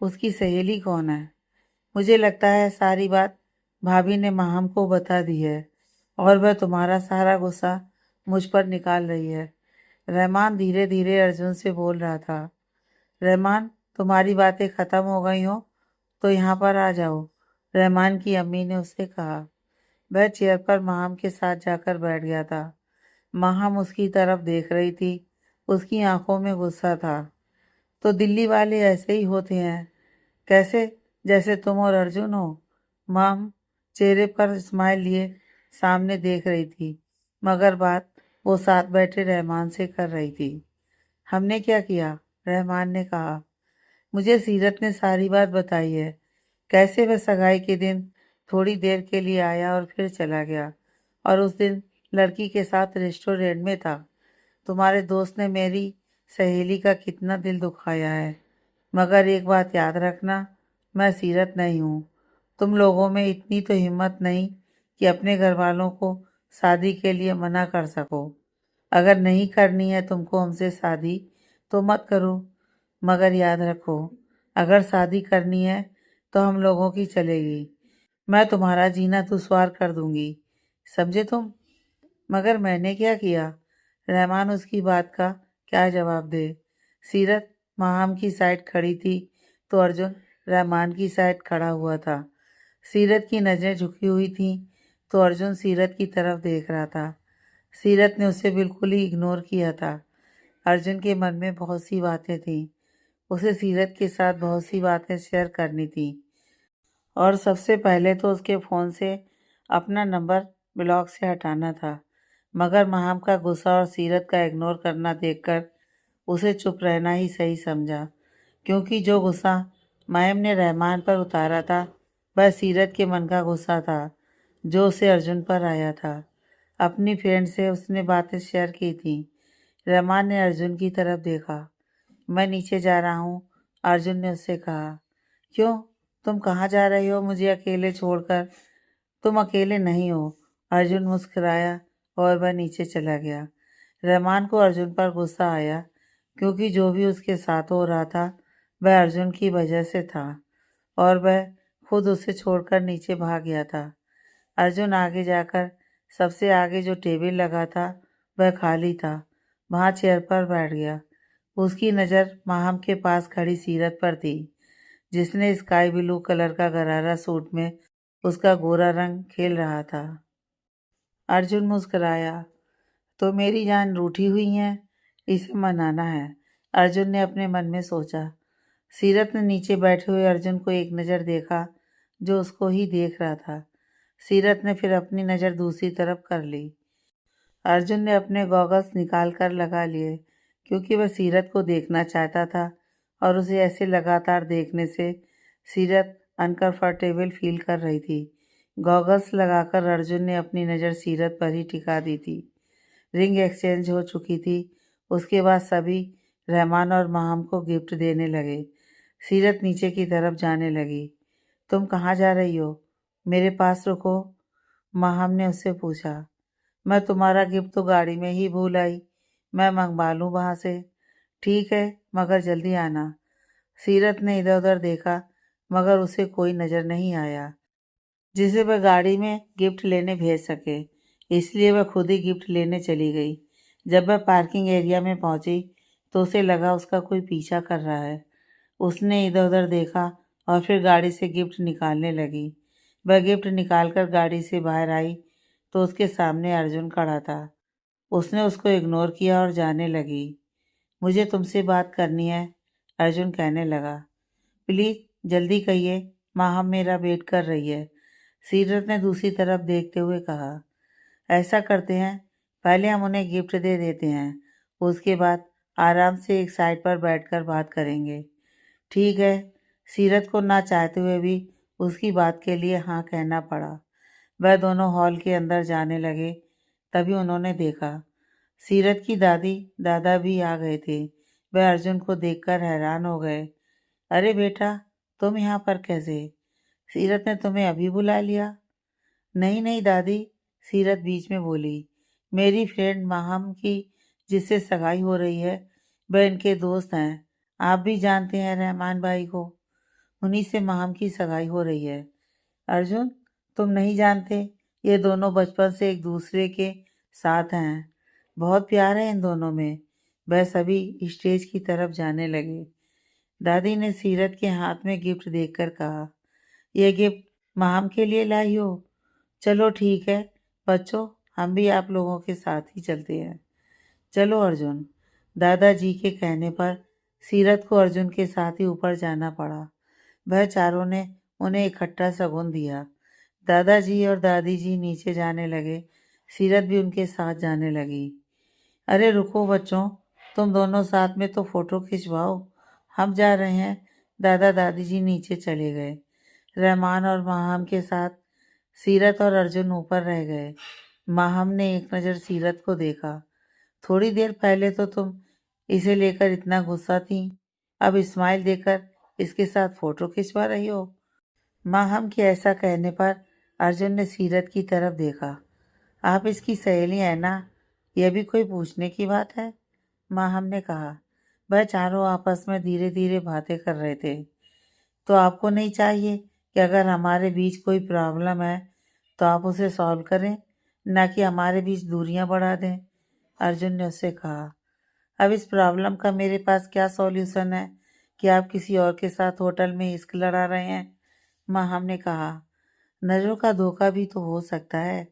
A: उसकी सहेली कौन है। मुझे लगता है सारी बात भाभी ने माहम को बता दी है और वह तुम्हारा सारा गुस्सा मुझ पर निकाल रही है। रहमान धीरे धीरे अर्जुन से बोल रहा था। रहमान, तुम्हारी बातें ख़त्म हो गई हो तो यहाँ पर आ जाओ, रहमान की अम्मी ने उससे कहा। वह चेयर पर माहम के साथ जाकर बैठ गया था। माहम उसकी तरफ देख रही थी। उसकी आंखों में गुस्सा था। तो दिल्ली वाले ऐसे ही होते हैं। कैसे? जैसे तुम और अर्जुन हो। माम चेहरे पर स्माइल लिए सामने देख रही थी, मगर बात वो साथ बैठे रहमान से कर रही थी। हमने क्या किया? रहमान ने कहा। मुझे सीरत ने सारी बात बताई है। कैसे वह सगाई के दिन थोड़ी देर के लिए आया और फिर चला गया, और उस दिन लड़की के साथ रेस्टोरेंट में था। तुम्हारे दोस्त ने मेरी सहेली का कितना दिल दुखाया है, मगर एक बात याद रखना, मैं सीरत नहीं हूँ। तुम लोगों में इतनी तो हिम्मत नहीं कि अपने घर वालों को शादी के लिए मना कर सको। अगर नहीं करनी है तुमको हमसे शादी तो मत करो, मगर याद रखो, अगर शादी करनी है तो हम लोगों की चलेगी। मैं तुम्हारा जीना दुश्वार कर दूंगी, समझे तुम? मगर मैंने क्या किया? रहमान उसकी बात का क्या जवाब दे। सीरत माहम की साइड खड़ी थी तो अर्जुन रहमान की साइड खड़ा हुआ था। सीरत की नज़रें झुकी हुई थी तो अर्जुन सीरत की तरफ देख रहा था। सीरत ने उसे बिल्कुल ही इग्नोर किया था। अर्जुन के मन में बहुत सी बातें थीं। उसे सीरत के साथ बहुत सी बातें शेयर करनी थी, और सबसे पहले तो उसके फ़ोन से अपना नंबर ब्लॉक से हटाना था। मगर माहम का गुस्सा और सीरत का इग्नोर करना देखकर उसे चुप रहना ही सही समझा, क्योंकि जो गुस्सा मायम ने रहमान पर उतारा था वह सीरत के मन का गुस्सा था जो उसे अर्जुन पर आया था। अपनी फ्रेंड से उसने बातें शेयर की थी। रहमान ने अर्जुन की तरफ देखा। मैं नीचे जा रहा हूँ, अर्जुन ने उससे कहा। क्यों? तुम कहाँ जा रहे हो मुझे अकेले छोड़कर? तुम अकेले नहीं हो, अर्जुन मुस्कुराया और वह नीचे चला गया। रहमान को अर्जुन पर गुस्सा आया, क्योंकि जो भी उसके साथ हो रहा था वह अर्जुन की वजह से था और वह खुद उसे छोड़कर नीचे भाग गया था। अर्जुन आगे जाकर सबसे आगे जो टेबल लगा था वह खाली था। वहाँ चेयर पर बैठ गया। उसकी नज़र माहम के पास खड़ी सीरत पर थी, जिसने स्काई ब्लू कलर का गरारा सूट में उसका गोरा रंग खेल रहा था। अर्जुन मुस्कुराया। तो मेरी जान रूठी हुई है, इसे मनाना है, अर्जुन ने अपने मन में सोचा। सीरत ने नीचे बैठे हुए अर्जुन को एक नज़र देखा जो उसको ही देख रहा था। सीरत ने फिर अपनी नज़र दूसरी तरफ कर ली। अर्जुन ने अपने गॉगल्स निकाल कर लगा लिए, क्योंकि वह सीरत को देखना चाहता था और उसे ऐसे लगातार देखने से सीरत अनकंफर्टेबल फील कर रही थी। गॉगल्स लगाकर अर्जुन ने अपनी नज़र सीरत पर ही टिका दी थी। रिंग एक्सचेंज हो चुकी थी। उसके बाद सभी रहमान और माहम को गिफ्ट देने लगे। सीरत नीचे की तरफ जाने लगी। तुम कहाँ जा रही हो? मेरे पास रुको, माहम ने उससे पूछा। मैं तुम्हारा गिफ्ट तो गाड़ी में ही भूल आई, मैं मंगवा लूँ वहाँ से। ठीक है, मगर जल्दी आना। सीरत ने इधर उधर देखा, मगर उसे कोई नज़र नहीं आया जिसे वह गाड़ी में गिफ्ट लेने भेज सके, इसलिए वह खुद ही गिफ्ट लेने चली गई। जब वह पार्किंग एरिया में पहुंची तो उसे लगा उसका कोई पीछा कर रहा है। उसने इधर उधर देखा और फिर गाड़ी से गिफ्ट निकालने लगी। वह गिफ्ट निकालकर गाड़ी से बाहर आई तो उसके सामने अर्जुन खड़ा था। उसने उसको इग्नोर किया और जाने लगी। मुझे तुमसे बात करनी है, अर्जुन कहने लगा। प्लीज़ जल्दी कहिए, माँ मेरा वेट कर रही है, सीरत ने दूसरी तरफ देखते हुए कहा। ऐसा करते हैं, पहले हम उन्हें गिफ्ट दे देते हैं, उसके बाद आराम से एक साइड पर बैठकर बात करेंगे। ठीक है। सीरत को ना चाहते हुए भी उसकी बात के लिए हाँ कहना पड़ा। वह दोनों हॉल के अंदर जाने लगे। तभी उन्होंने देखा सीरत की दादी दादा भी आ गए थे। वह अर्जुन को देखकर हैरान हो गए। अरे बेटा, तुम यहाँ पर कैसे? सीरत ने तुम्हें अभी बुला लिया? नहीं नहीं दादी, सीरत बीच में बोली। मेरी फ्रेंड माहम की जिससे सगाई हो रही है, वह इनके दोस्त हैं। आप भी जानते हैं रहमान भाई को, उन्हीं से माहम की सगाई हो रही है। अर्जुन, तुम नहीं जानते, ये दोनों बचपन से एक दूसरे के साथ हैं। बहुत प्यार है इन दोनों में। वह सभी स्टेज की तरफ जाने लगे। दादी ने सीरत के हाथ में गिफ्ट देखकर कहा, यह गिफ्ट माहम के लिए लाई हो? चलो ठीक है बच्चों, हम भी आप लोगों के साथ ही चलते हैं। चलो अर्जुन। दादाजी के कहने पर सीरत को अर्जुन के साथ ही ऊपर जाना पड़ा। वह चारों ने उन्हें इकट्ठा शगुन दिया। दादाजी और दादी जी नीचे जाने लगे। सीरत भी उनके साथ जाने लगी। अरे रुको बच्चों, तुम दोनों साथ में तो फोटो खिंचवाओ, हम जा रहे हैं। दादा दादी जी नीचे चले गए। रहमान और माहम के साथ सीरत और अर्जुन ऊपर रह गए। माहम ने एक नज़र सीरत को देखा। थोड़ी देर पहले तो तुम इसे लेकर इतना गुस्सा थी, अब इस्माइल देकर इसके साथ फोटो खिंचवा रही हो। माहम के ऐसा कहने पर अर्जुन ने सीरत की तरफ देखा। आप इसकी सहेली है ना? यह भी कोई पूछने की बात है? माहम ने कहा। वह चारों आपस में धीरे धीरे बातें कर रहे थे। तो आपको नहीं चाहिए कि अगर हमारे बीच कोई प्रॉब्लम है तो आप उसे सॉल्व करें, ना कि हमारे बीच दूरियां बढ़ा दें? अर्जुन ने उससे कहा। अब इस प्रॉब्लम का मेरे पास क्या सॉल्यूशन है कि आप किसी और के साथ होटल में इश्क लड़ा रहे हैं? माहम ने कहा। नजरों का धोखा भी तो हो सकता है।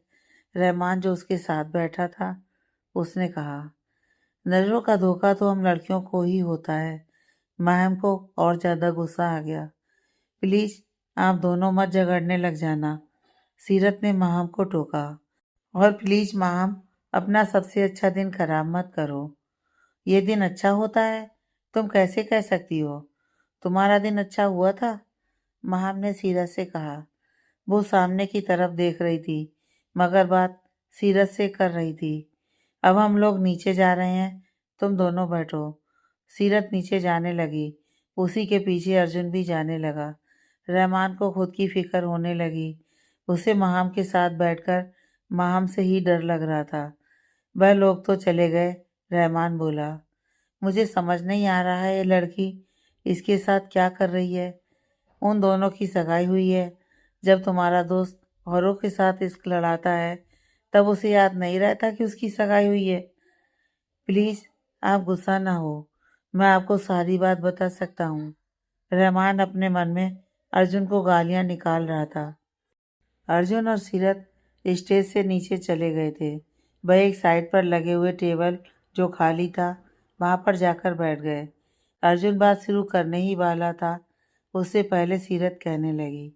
A: रहमान जो उसके साथ बैठा था, उसने कहा। नजरों का धोखा तो हम लड़कियों को ही होता है। माहम को और ज़्यादा गुस्सा आ गया। प्लीज़ आप दोनों मत झगड़ने लग जाना, सीरत ने माहम को टोका। और प्लीज़ माहम, अपना सबसे अच्छा दिन खराब मत करो। ये दिन अच्छा होता है? तुम कैसे कह सकती हो? तुम्हारा दिन अच्छा हुआ था? माहम ने सीरत से कहा। वो सामने की तरफ देख रही थी, मगर बात सीरत से कर रही थी। अब हम लोग नीचे जा रहे हैं, तुम दोनों बैठो। सीरत नीचे जाने लगी। उसी के पीछे अर्जुन भी जाने लगा। रहमान को खुद की फिक्र होने लगी। उसे माहम के साथ बैठकर माहम से ही डर लग रहा था। वह लोग तो चले गए। रहमान बोला, मुझे समझ नहीं आ रहा है ये लड़की इसके साथ क्या कर रही है। उन दोनों की सगाई हुई है। जब तुम्हारा दोस्त औरों के साथ इश्क लड़ाता है तब उसे याद नहीं रहता कि उसकी सगाई हुई है। प्लीज़ आप गुस्सा ना हो, मैं आपको सारी बात बता सकता हूँ। रहमान अपने मन में अर्जुन को गालियाँ निकाल रहा था। अर्जुन और सीरत स्टेज से नीचे चले गए थे। वह एक साइड पर लगे हुए टेबल जो खाली था वहाँ पर जाकर बैठ गए। अर्जुन बात शुरू करने ही वाला था, उससे पहले सीरत कहने लगी,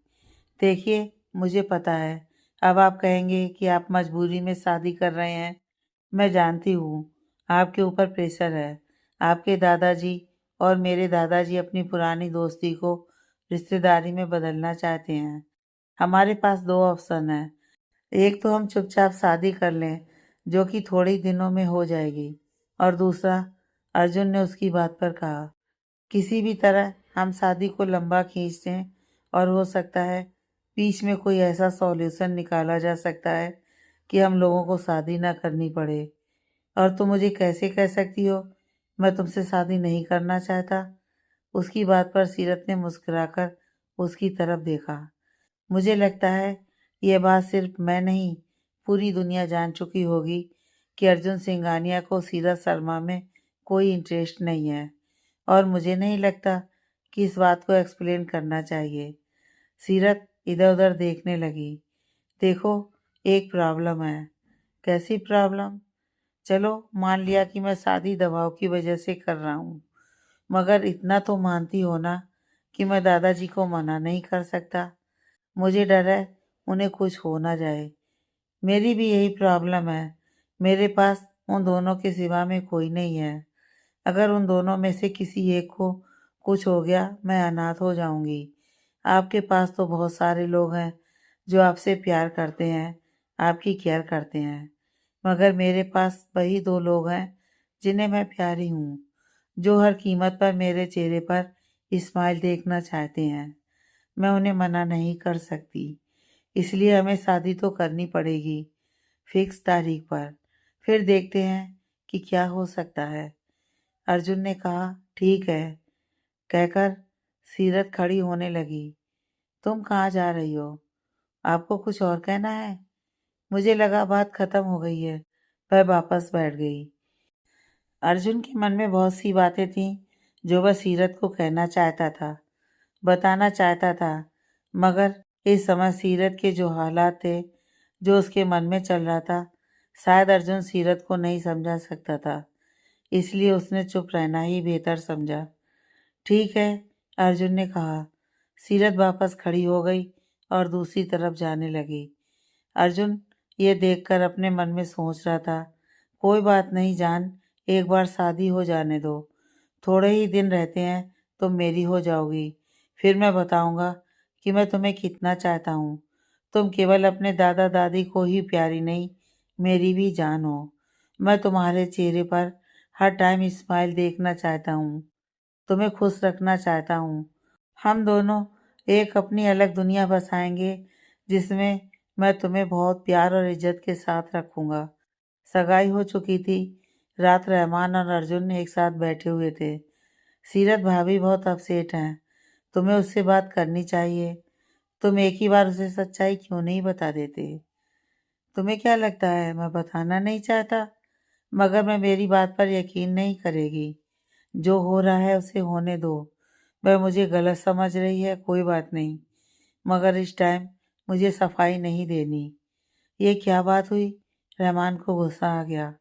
A: देखिए मुझे पता है अब आप कहेंगे कि आप मजबूरी में शादी कर रहे हैं। मैं जानती हूँ आपके ऊपर प्रेशर है। आपके दादाजी और मेरे दादाजी अपनी पुरानी दोस्ती को रिश्तेदारी में बदलना चाहते हैं। हमारे पास दो ऑप्शन हैं। एक तो हम चुपचाप शादी कर लें, जो कि थोड़े दिनों में हो जाएगी, और दूसरा, अर्जुन ने उसकी बात पर कहा, किसी भी तरह हम शादी को लंबा खींच दें और हो सकता है बीच में कोई ऐसा सॉल्यूशन निकाला जा सकता है कि हम लोगों को शादी ना करनी पड़े। और तुम मुझे कैसे कह सकती हो मैं तुमसे शादी नहीं करना चाहता? उसकी बात पर सीरत ने मुस्कुराकर उसकी तरफ देखा। मुझे लगता है यह बात सिर्फ मैं नहीं, पूरी दुनिया जान चुकी होगी कि अर्जुन सिंघानिया को सीरत शर्मा में कोई इंटरेस्ट नहीं है। और मुझे नहीं लगता कि इस बात को एक्सप्लेन करना चाहिए। सीरत इधर उधर देखने लगी। देखो, एक प्रॉब्लम है। कैसी प्रॉब्लम? चलो मान लिया कि मैं शादी दबाव की वजह से कर रहा हूँ, मगर इतना तो मानती हो ना कि मैं दादाजी को मना नहीं कर सकता। मुझे डर है उन्हें कुछ हो ना जाए। मेरी भी यही प्रॉब्लम है। मेरे पास उन दोनों के सिवा में कोई नहीं है। अगर उन दोनों में से किसी एक को कुछ हो गया, मैं अनाथ हो जाऊंगी। आपके पास तो बहुत सारे लोग हैं जो आपसे प्यार करते हैं, आपकी केयर करते हैं, मगर मेरे पास वही दो लोग हैं जिन्हें मैं प्यारी हूँ, जो हर कीमत पर मेरे चेहरे पर स्माइल देखना चाहते हैं। मैं उन्हें मना नहीं कर सकती, इसलिए हमें शादी तो करनी पड़ेगी, फिक्स तारीख पर। फिर देखते हैं कि क्या हो सकता है। अर्जुन ने कहा, ठीक है कहकर सीरत खड़ी होने लगी। तुम कहाँ जा रही हो? आपको कुछ और कहना है? मुझे लगा बात खत्म हो गई है। वह वापस बैठ गई। अर्जुन के मन में बहुत सी बातें थीं जो वह सीरत को कहना चाहता था, बताना चाहता था, मगर इस समय सीरत के जो हालात थे, जो उसके मन में चल रहा था, शायद अर्जुन सीरत को नहीं समझा सकता था, इसलिए उसने चुप रहना ही बेहतर समझा। ठीक है, अर्जुन ने कहा। सीरत वापस खड़ी हो गई और दूसरी तरफ जाने लगी। अर्जुन ये देखकर अपने मन में सोच रहा था, कोई बात नहीं जान, एक बार शादी हो जाने दो। थोड़े ही दिन रहते हैं, तुम मेरी हो जाओगी। फिर मैं बताऊंगा कि मैं तुम्हें कितना चाहता हूँ। तुम केवल अपने दादा दादी को ही प्यारी नहीं, मेरी भी जान हो। मैं तुम्हारे चेहरे पर हर टाइम स्माइल देखना चाहता हूँ, तुम्हें खुश रखना चाहता हूँ। हम दोनों एक अपनी अलग दुनिया बसाएंगे, जिसमें मैं तुम्हें बहुत प्यार और इज्जत के साथ रखूंगा। सगाई हो चुकी थी। रात रहमान और अर्जुन एक साथ बैठे हुए थे। सीरत भाभी बहुत अपसेट हैं। तुम्हें उससे बात करनी चाहिए। तुम एक ही बार उसे सच्चाई क्यों नहीं बता देते? तुम्हें क्या लगता है मैं बताना नहीं चाहता? मगर मैं मेरी बात पर यकीन नहीं करेगी। जो हो रहा है उसे होने दो। वह मुझे गलत समझ रही है, कोई बात नहीं, मगर इस टाइम मुझे सफाई नहीं देनी। ये क्या बात हुई? रहमान को गुस्सा आ गया।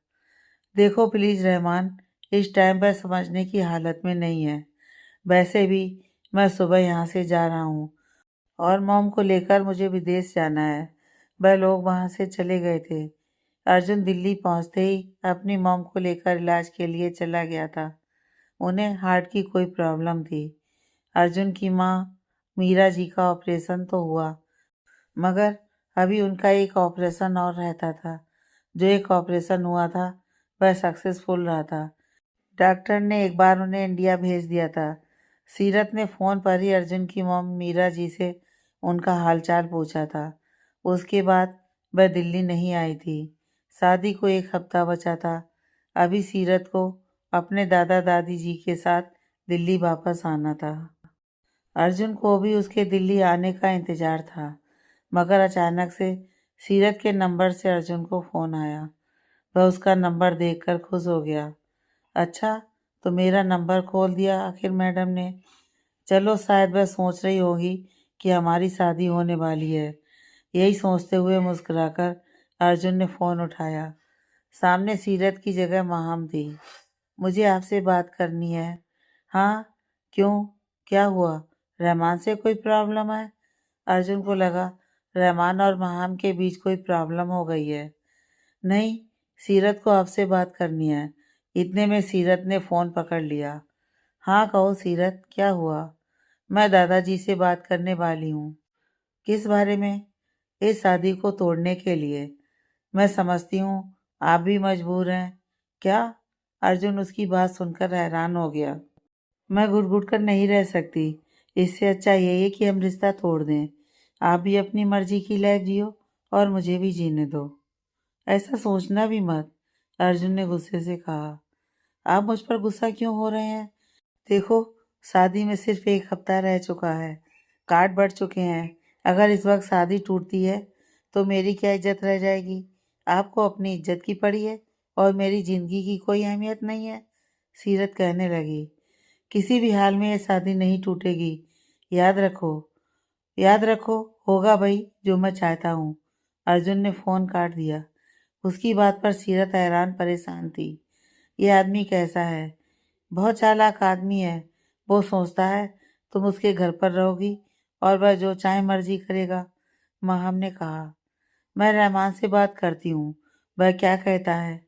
A: देखो प्लीज़ रहमान, इस टाइम पर समझने की हालत में नहीं है। वैसे भी मैं सुबह यहाँ से जा रहा हूँ और मॉम को लेकर मुझे विदेश जाना है। वह लोग वहाँ से चले गए थे। अर्जुन दिल्ली पहुँचते ही अपनी मॉम को लेकर इलाज के लिए चला गया था। उन्हें हार्ट की कोई प्रॉब्लम थी। अर्जुन की माँ मीरा जी का ऑपरेशन तो हुआ, मगर अभी उनका एक ऑपरेशन और रहता था। जो एक ऑपरेशन हुआ था वह सक्सेसफुल रहा था। डॉक्टर ने एक बार उन्हें इंडिया भेज दिया था। सीरत ने फ़ोन पर ही अर्जुन की मॉम मीरा जी से उनका हालचाल पूछा था। उसके बाद वह दिल्ली नहीं आई थी। शादी को एक हफ्ता बचा था। अभी सीरत को अपने दादा दादी जी के साथ दिल्ली वापस आना था। अर्जुन को भी उसके दिल्ली आने का इंतज़ार था, मगर अचानक से सीरत के नंबर से अर्जुन को फ़ोन आया। वह उसका नंबर देखकर खुश हो गया। अच्छा, तो मेरा नंबर खोल दिया आखिर मैडम ने। चलो शायद वह सोच रही होगी कि हमारी शादी होने वाली है। यही सोचते हुए मुस्कुराकर अर्जुन ने फ़ोन उठाया। सामने सीरत की जगह माहम थी। मुझे आपसे बात करनी है। हाँ, क्यों? क्या हुआ? रहमान से कोई प्रॉब्लम है? अर्जुन को लगा रहमान और माहम के बीच कोई प्रॉब्लम हो गई है। नहीं, सीरत को आपसे बात करनी है। इतने में सीरत ने फ़ोन पकड़ लिया। हाँ कहो सीरत, क्या हुआ? मैं दादाजी से बात करने वाली हूँ। किस बारे में? इस शादी को तोड़ने के लिए। मैं समझती हूँ आप भी मजबूर हैं। क्या? अर्जुन उसकी बात सुनकर हैरान हो गया। मैं घुट घुट कर नहीं रह सकती। इससे अच्छा यही है कि हम रिश्ता तोड़ दें। आप भी अपनी मर्जी की लाइफ जियो और मुझे भी जीने दो। ऐसा सोचना भी मत, अर्जुन ने गुस्से से कहा। आप मुझ पर गुस्सा क्यों हो रहे हैं? देखो, शादी में सिर्फ एक हफ्ता रह चुका है, कार्ड बढ़ चुके हैं। अगर इस वक्त शादी टूटती है तो मेरी क्या इज्जत रह जाएगी? आपको अपनी इज्जत की पड़ी है और मेरी जिंदगी की कोई अहमियत नहीं है, सीरत कहने लगी। किसी भी हाल में ये शादी नहीं टूटेगी। याद रखो, याद रखो, होगा भाई जो मैं चाहता हूँ। अर्जुन ने फ़ोन काट दिया। उसकी बात पर सीरत हैरान परेशान थी। ये आदमी कैसा है? बहुत चालाक आदमी है। वो सोचता है तुम उसके घर पर रहोगी और वह जो चाहे मर्जी करेगा। माहम ने कहा, मैं रहमान से बात करती हूँ, वह क्या कहता है?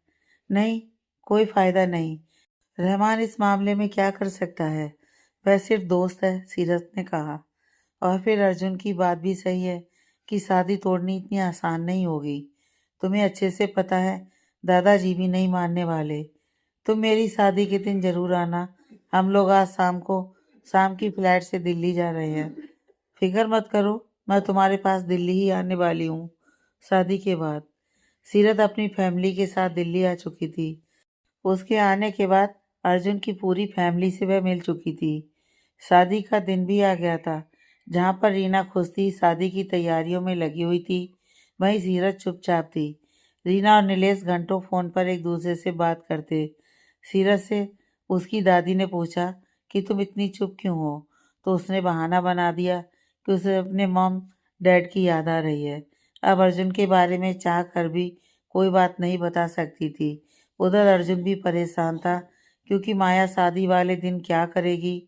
A: नहीं, कोई फायदा नहीं। रहमान इस मामले में क्या कर सकता है? वह सिर्फ दोस्त है, सीरत ने कहा। और फिर अर्जुन की बात भी सही है कि शादी तोड़नी इतनी आसान नहीं होगी। तुम्हें अच्छे से पता है दादाजी भी नहीं मानने वाले। तुम मेरी शादी के दिन जरूर आना। हम लोग आज शाम की फ्लाइट से दिल्ली जा रहे हैं। फिक्र मत करो, मैं तुम्हारे पास दिल्ली ही आने वाली हूँ। शादी के बाद सीरत अपनी फैमिली के साथ दिल्ली आ चुकी थी। उसके आने के बाद अर्जुन की पूरी फैमिली से वह मिल चुकी थी। शादी का दिन भी आ गया था। जहाँ पर रीना खुश थी, शादी की तैयारियों में लगी हुई थी, वहीं सीरत चुपचाप थी। रीना और नीलेश घंटों फोन पर एक दूसरे से बात करते। सीरत से उसकी दादी ने पूछा कि तुम इतनी चुप क्यों हो, तो उसने बहाना बना दिया कि उसे अपने मॉम डैड की याद आ रही है। अब अर्जुन के बारे में चाह कर भी कोई बात नहीं बता सकती थी। उधर अर्जुन भी परेशान था क्योंकि माया शादी वाले दिन क्या करेगी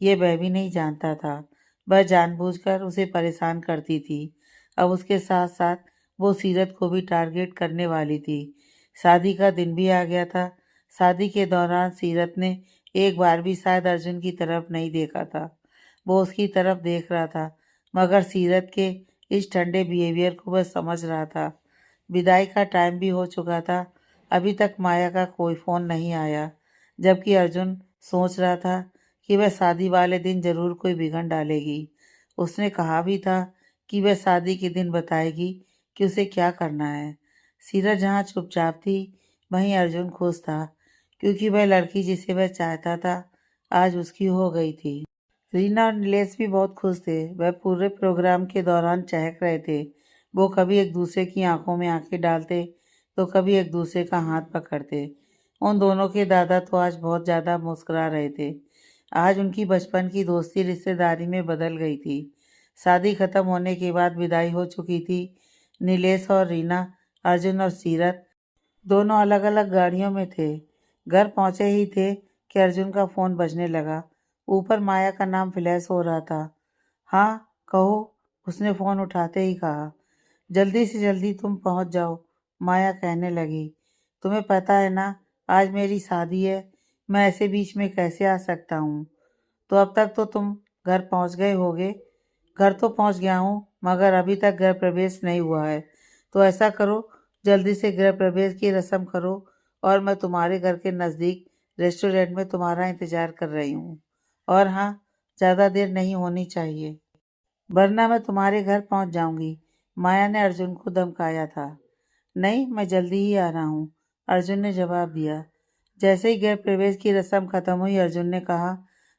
A: ये वह भी नहीं जानता था। वह जानबूझकर उसे परेशान करती थी। अब उसके साथ साथ वो सीरत को भी टारगेट करने वाली थी। शादी का दिन भी आ गया था। शादी के दौरान सीरत ने एक बार भी शायद अर्जुन की तरफ नहीं देखा था। वो उसकी तरफ देख रहा था, मगर सीरत के इस ठंडे बिहेवियर को वह समझ रहा था। विदाई का टाइम भी हो चुका था। अभी तक माया का कोई फ़ोन नहीं आया, जबकि अर्जुन सोच रहा था कि वह शादी वाले दिन जरूर कोई बिगड़ डालेगी। उसने कहा भी था कि वह शादी के दिन बताएगी कि उसे क्या करना है। सीरत जहाँ चुपचाप थी, वहीं अर्जुन खुश था क्योंकि वह लड़की जिसे वह चाहता था आज उसकी हो गई थी। रीना और नीलेश भी बहुत खुश थे। वह पूरे प्रोग्राम के दौरान चहक रहे थे। वो कभी एक दूसरे की आंखों में आंखें डालते तो कभी एक दूसरे का हाथ पकड़ते। उन दोनों के दादा तो आज बहुत ज़्यादा मुस्कुरा रहे थे। आज उनकी बचपन की दोस्ती रिश्तेदारी में बदल गई थी। शादी खत्म होने के बाद विदाई हो चुकी थी। नीलेश और रीना, अर्जुन और सीरत दोनों अलग अलग गाड़ियों में थे। घर पहुंचे ही थे कि अर्जुन का फ़ोन बजने लगा। ऊपर माया का नाम फ्लैश हो रहा था। हाँ, कहो, उसने फ़ोन उठाते ही कहा। जल्दी से जल्दी तुम पहुंच जाओ, माया कहने लगी। तुम्हें पता है ना, आज मेरी शादी है, मैं ऐसे बीच में कैसे आ सकता हूँ? तो अब तक तो तुम घर पहुंच गए होगे। घर तो पहुंच गया हूँ, मगर अभी तक गृह प्रवेश नहीं हुआ है। तो ऐसा करो, जल्दी से गृह प्रवेश की रस्म करो और मैं तुम्हारे घर के नज़दीक रेस्टोरेंट में तुम्हारा इंतज़ार कर रही हूँ। और हाँ, ज़्यादा देर नहीं होनी चाहिए, वरना मैं तुम्हारे घर पहुंच जाऊंगी। माया ने अर्जुन को धमकाया था। नहीं, मैं जल्दी ही आ रहा हूँ, अर्जुन ने जवाब दिया। जैसे ही गृह प्रवेश की रस्म खत्म हुई, अर्जुन ने कहा,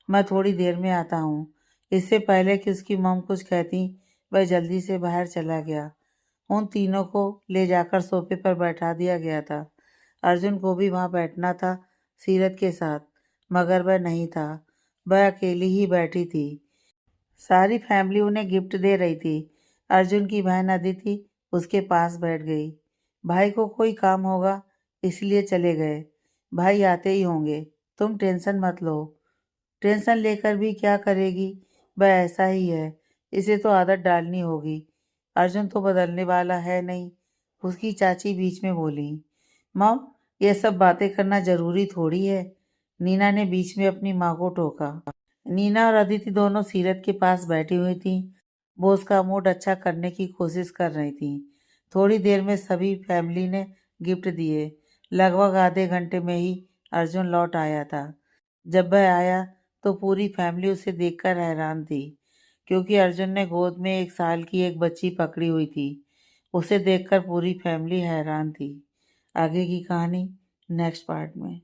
A: मैं थोड़ी देर में आता हूँ। इससे पहले कि उसकी मॉम कुछ कहती, वह जल्दी से बाहर चला गया। उन तीनों को ले जाकर सोफे पर बैठा दिया गया था। अर्जुन को भी वहां बैठना था सीरत के साथ, मगर वह नहीं था। वह अकेली ही बैठी थी। सारी फैमिली उन्हें गिफ्ट दे रही थी। अर्जुन की बहन अदिति उसके पास बैठ गई। भाई को कोई काम होगा इसलिए चले गए। भाई आते ही होंगे, तुम टेंशन मत लो। टेंशन लेकर भी क्या करेगी, वह ऐसा ही है, इसे तो आदत डालनी होगी। अर्जुन तो बदलने वाला है नहीं, उसकी चाची बीच में बोली। मॉम, ये सब बातें करना जरूरी थोड़ी है, नीना ने बीच में अपनी माँ को टोका। नीना और अदिति दोनों सीरत के पास बैठी हुई थीं। वो उसका मूड अच्छा करने की कोशिश कर रही थीं। थोड़ी देर में सभी फैमिली ने गिफ्ट दिए। लगभग आधे घंटे में ही अर्जुन लौट आया था। जब वह आया तो पूरी फैमिली उसे देखकर हैरान थी, क्योंकि अर्जुन ने गोद में 1 साल की एक बच्ची पकड़ी हुई थी। उसे देखकर पूरी फैमिली हैरान थी। आगे की कहानी नेक्स्ट पार्ट में।